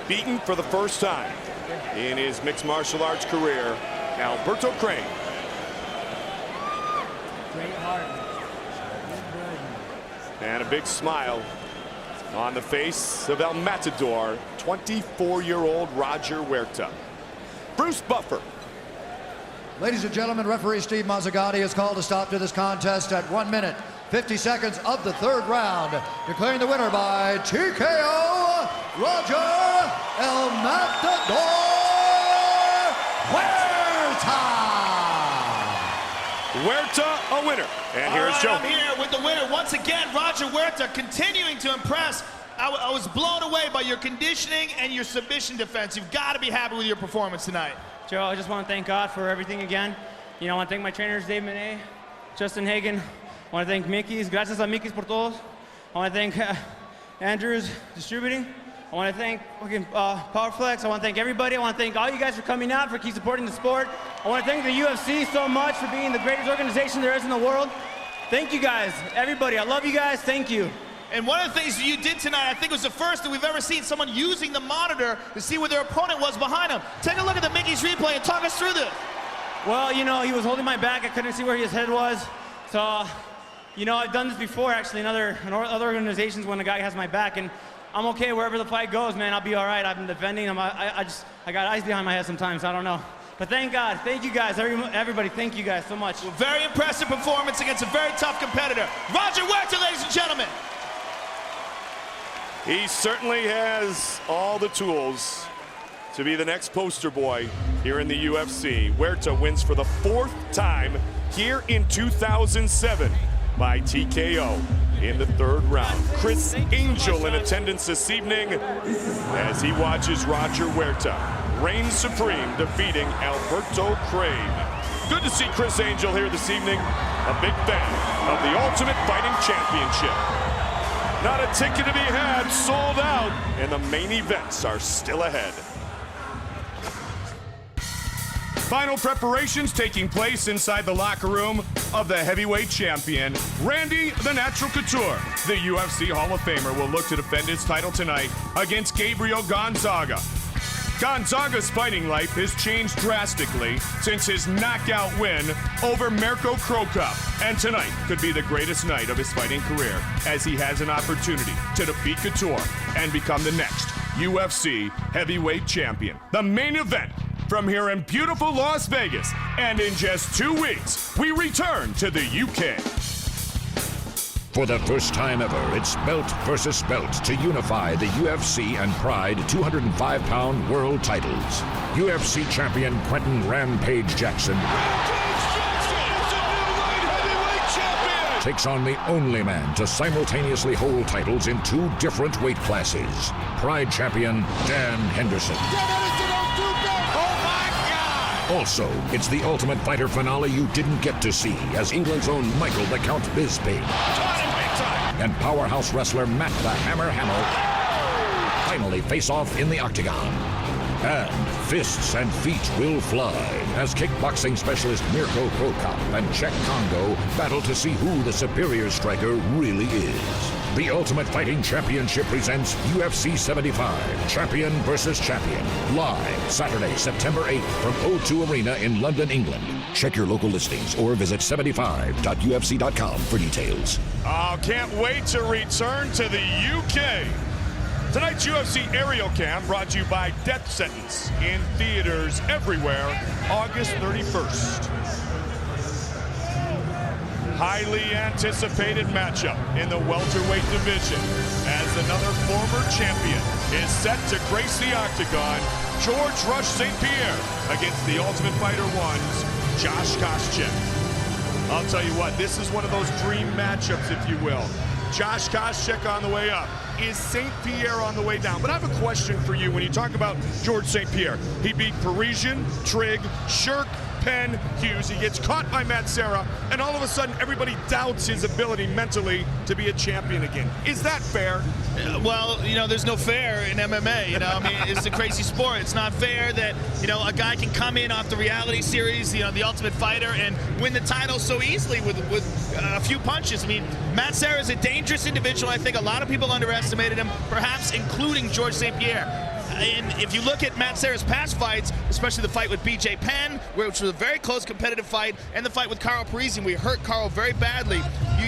Beaten for the first time in his mixed martial arts career, Alberto Crane. Great heart. And a big smile on the face of El Matador, 24-year-old Roger Huerta. Bruce Buffer. Ladies and gentlemen, referee Steve Mazzagatti has called a stop to this contest at 1 minute, 50 seconds of the third round, declaring the winner by TKO, Roger El Matador Huerta. Huerta, a winner. And here's Joe. I'm here with the winner once again, Roger Huerta, continuing to impress. I was blown away by your conditioning and your submission defense. You've got to be happy with your performance tonight. Joe, I just want to thank God for everything again. You know, I want to thank my trainers, Dave Manet, Justin Hagen. I want to thank Mickey's. Gracias a Mickey's por todos. I want to thank Andrews Distributing. I want to thank Powerflex. I want to thank everybody. I want to thank all you guys for coming out, for keep supporting the sport. I want to thank the UFC so much for being the greatest organization there is in the world. Thank you guys, everybody. I love you guys. Thank you. And one of the things that you did tonight, I think was the first that we've ever seen someone using the monitor to see where their opponent was behind them. Take a look at the Mickey's replay and talk us through this. Well, you know, he was holding my back. I couldn't see where his head was. So, you know, I've done this before, actually, in other organizations when a guy has my back. And I'm okay wherever the fight goes, man. I'll be all right. I've been defending him. I got eyes behind my head sometimes. I don't know. But thank God. Thank you guys. Everybody, thank you guys so much. Well, very impressive performance against a very tough competitor. Roger Huerta, ladies and gentlemen. He certainly has all the tools to be the next poster boy here in the UFC. Huerta wins for the 4th time here in 2007 by TKO in the 3rd round. Chris Angel in attendance this evening as he watches Roger Huerta reign supreme, defeating Alberto Crane. Good to see Chris Angel here this evening, a big fan of the Ultimate Fighting Championship. Not a ticket to be had, sold out, and the main events are still ahead. Final preparations taking place inside the locker room of the heavyweight champion, Randy the Natural Couture. The UFC Hall of Famer will look to defend his title tonight against Gabriel Gonzaga. Gonzaga's fighting life has changed drastically since his knockout win over Mirko Krokop. And tonight could be the greatest night of his fighting career as he has an opportunity to defeat Couture and become the next UFC heavyweight champion. The main event from here in beautiful Las Vegas. And in just 2 weeks, we return to the UK. For the first time ever, it's belt versus belt to unify the UFC and Pride 205-pound world titles. UFC champion Quentin Rampage Jackson takes on the only man to simultaneously hold titles in 2 different weight classes. Pride champion Dan Henderson. Also, it's the Ultimate Fighter finale you didn't get to see as England's own Michael the Count Bisping and powerhouse wrestler Matt the Hammer Hamill finally face off in the octagon. And fists and feet will fly as kickboxing specialist Mirko Krokop and Czech Congo battle to see who the superior striker really is. The Ultimate Fighting Championship presents UFC 75, Champion versus Champion, live Saturday, September 8th from O2 Arena in London, England. Check your local listings or visit 75.ufc.com for details. Oh, can't wait to return to the UK. Tonight's UFC Aerial Cam brought to you by Death Sentence in theaters everywhere, August 31st. Highly anticipated matchup in the welterweight division as another former champion is set to grace the octagon. George Rush St. Pierre against the Ultimate Fighter 1's Josh Koscheck. I'll tell you what, this is one of those dream matchups, if you will. Josh Koscheck on the way up is St. Pierre on the way down. But I have a question for you when you talk about George St. Pierre. He beat Parisian, Trigg, Shirk, Penn, Hughes. He gets caught by Matt Serra, and all of a sudden everybody doubts his ability mentally to be a champion again. Is that fair? Well, you know, there's no fair in MMA. You know, I mean, it's a crazy sport. It's not fair that, you know, a guy can come in off the reality series, you know, The Ultimate Fighter, and win the title so easily with a few punches. I mean, Matt Serra is a dangerous individual. I think a lot of people underestimated him, perhaps including George St. Pierre. And if you look at Matt Serra's past fights, especially the fight with BJ Penn, which was a very close competitive fight, and the fight with Carl Parisian, we hurt Carl very badly.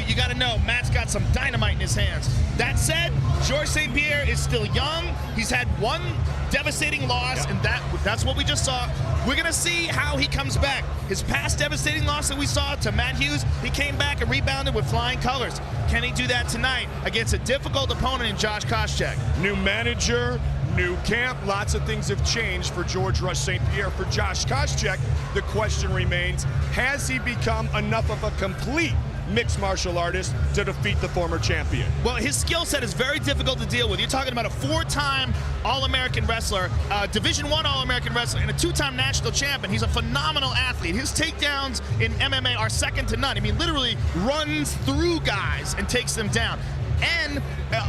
You got to know, Matt's got some dynamite in his hands. That said, George St. Pierre is still young. He's had one devastating loss, and that's what we just saw. We're going to see how he comes back. His past devastating loss that we saw to Matt Hughes, he came back and rebounded with flying colors. Can he do that tonight against a difficult opponent in Josh Koscheck? New manager, new camp, lots of things have changed for George Rush St. Pierre. For Josh Koscheck, the question remains, has he become enough of a complete mixed martial artist to defeat the former champion? Well, his skill set is very difficult to deal with. You're talking about a 4-time All-American wrestler, Division I All-American wrestler, and a 2-time national champion. He's a phenomenal athlete. His takedowns in MMA are second to none. I mean, literally runs through guys and takes them down. And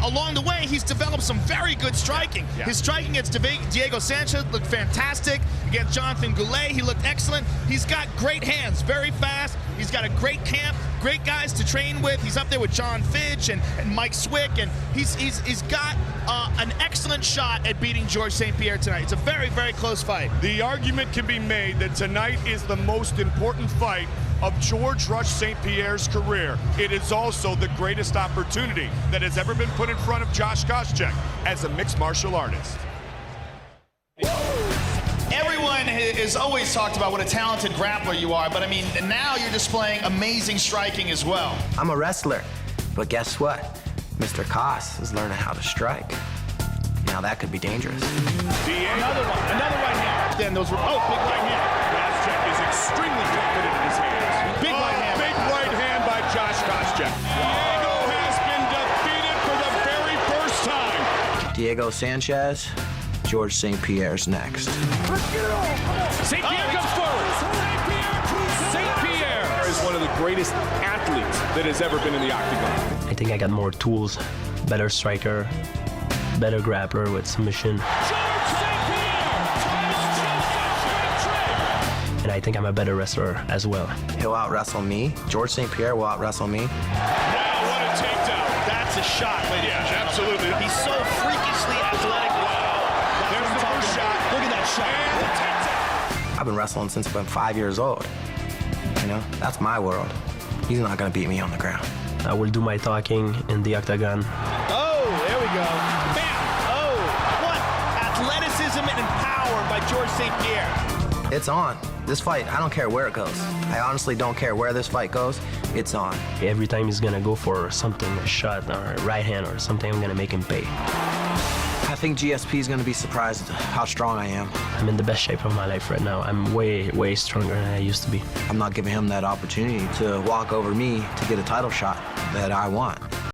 along the way, he's developed some very good striking. Yeah. His striking against Diego Sanchez looked fantastic. Against Jonathan Goulet, he looked excellent. He's got great hands, very fast. He's got a great camp, great guys to train with. He's up there with John Fitch and Mike Swick, and he's got an excellent shot at beating George St. Pierre tonight. It's a very, very close fight. The argument can be made that tonight is the most important fight of George Rush St. Pierre's career. It is also the greatest opportunity that has ever been put in front of Josh Koscheck as a mixed martial artist. Everyone has always talked about what a talented grappler you are, but I mean, now you're displaying amazing striking as well. I'm a wrestler, but guess what? Mr. Koss is learning how to strike. Now that could be dangerous. Another right hand. Then those were, big right hand. Koscheck is extremely confident in his hands. Big right hand. Big right hand by Josh Koscheck. Diego has been defeated for the very first time. Diego Sanchez, George St. Pierre's next. St. Pierre comes forward. St. Pierre is one of the greatest athletes that has ever been in the octagon. I think I got more tools, better striker, better grappler with submission. And I think I'm a better wrestler as well. He'll out-wrestle me. George St. Pierre will out-wrestle me. Wow, what a takedown. That's a shot, ladies and gentlemen. Absolutely. He's so freakishly athletic. Wow. There's the first shot. Look at that shot. I've been wrestling since I've been 5 years old. You know, that's my world. He's not gonna beat me on the ground. I will do my talking in the octagon. Oh, there we go. Bam! Oh, what athleticism and power by George St. Pierre. It's on. This fight, I don't care where it goes. I honestly don't care where this fight goes. It's on. Every time he's gonna go for something, a shot or a right hand or something, I'm gonna make him pay. I think GSP is gonna be surprised at how strong I am. I'm in the best shape of my life right now. I'm way, way stronger than I used to be. I'm not giving him that opportunity to walk over me to get a title shot that I want.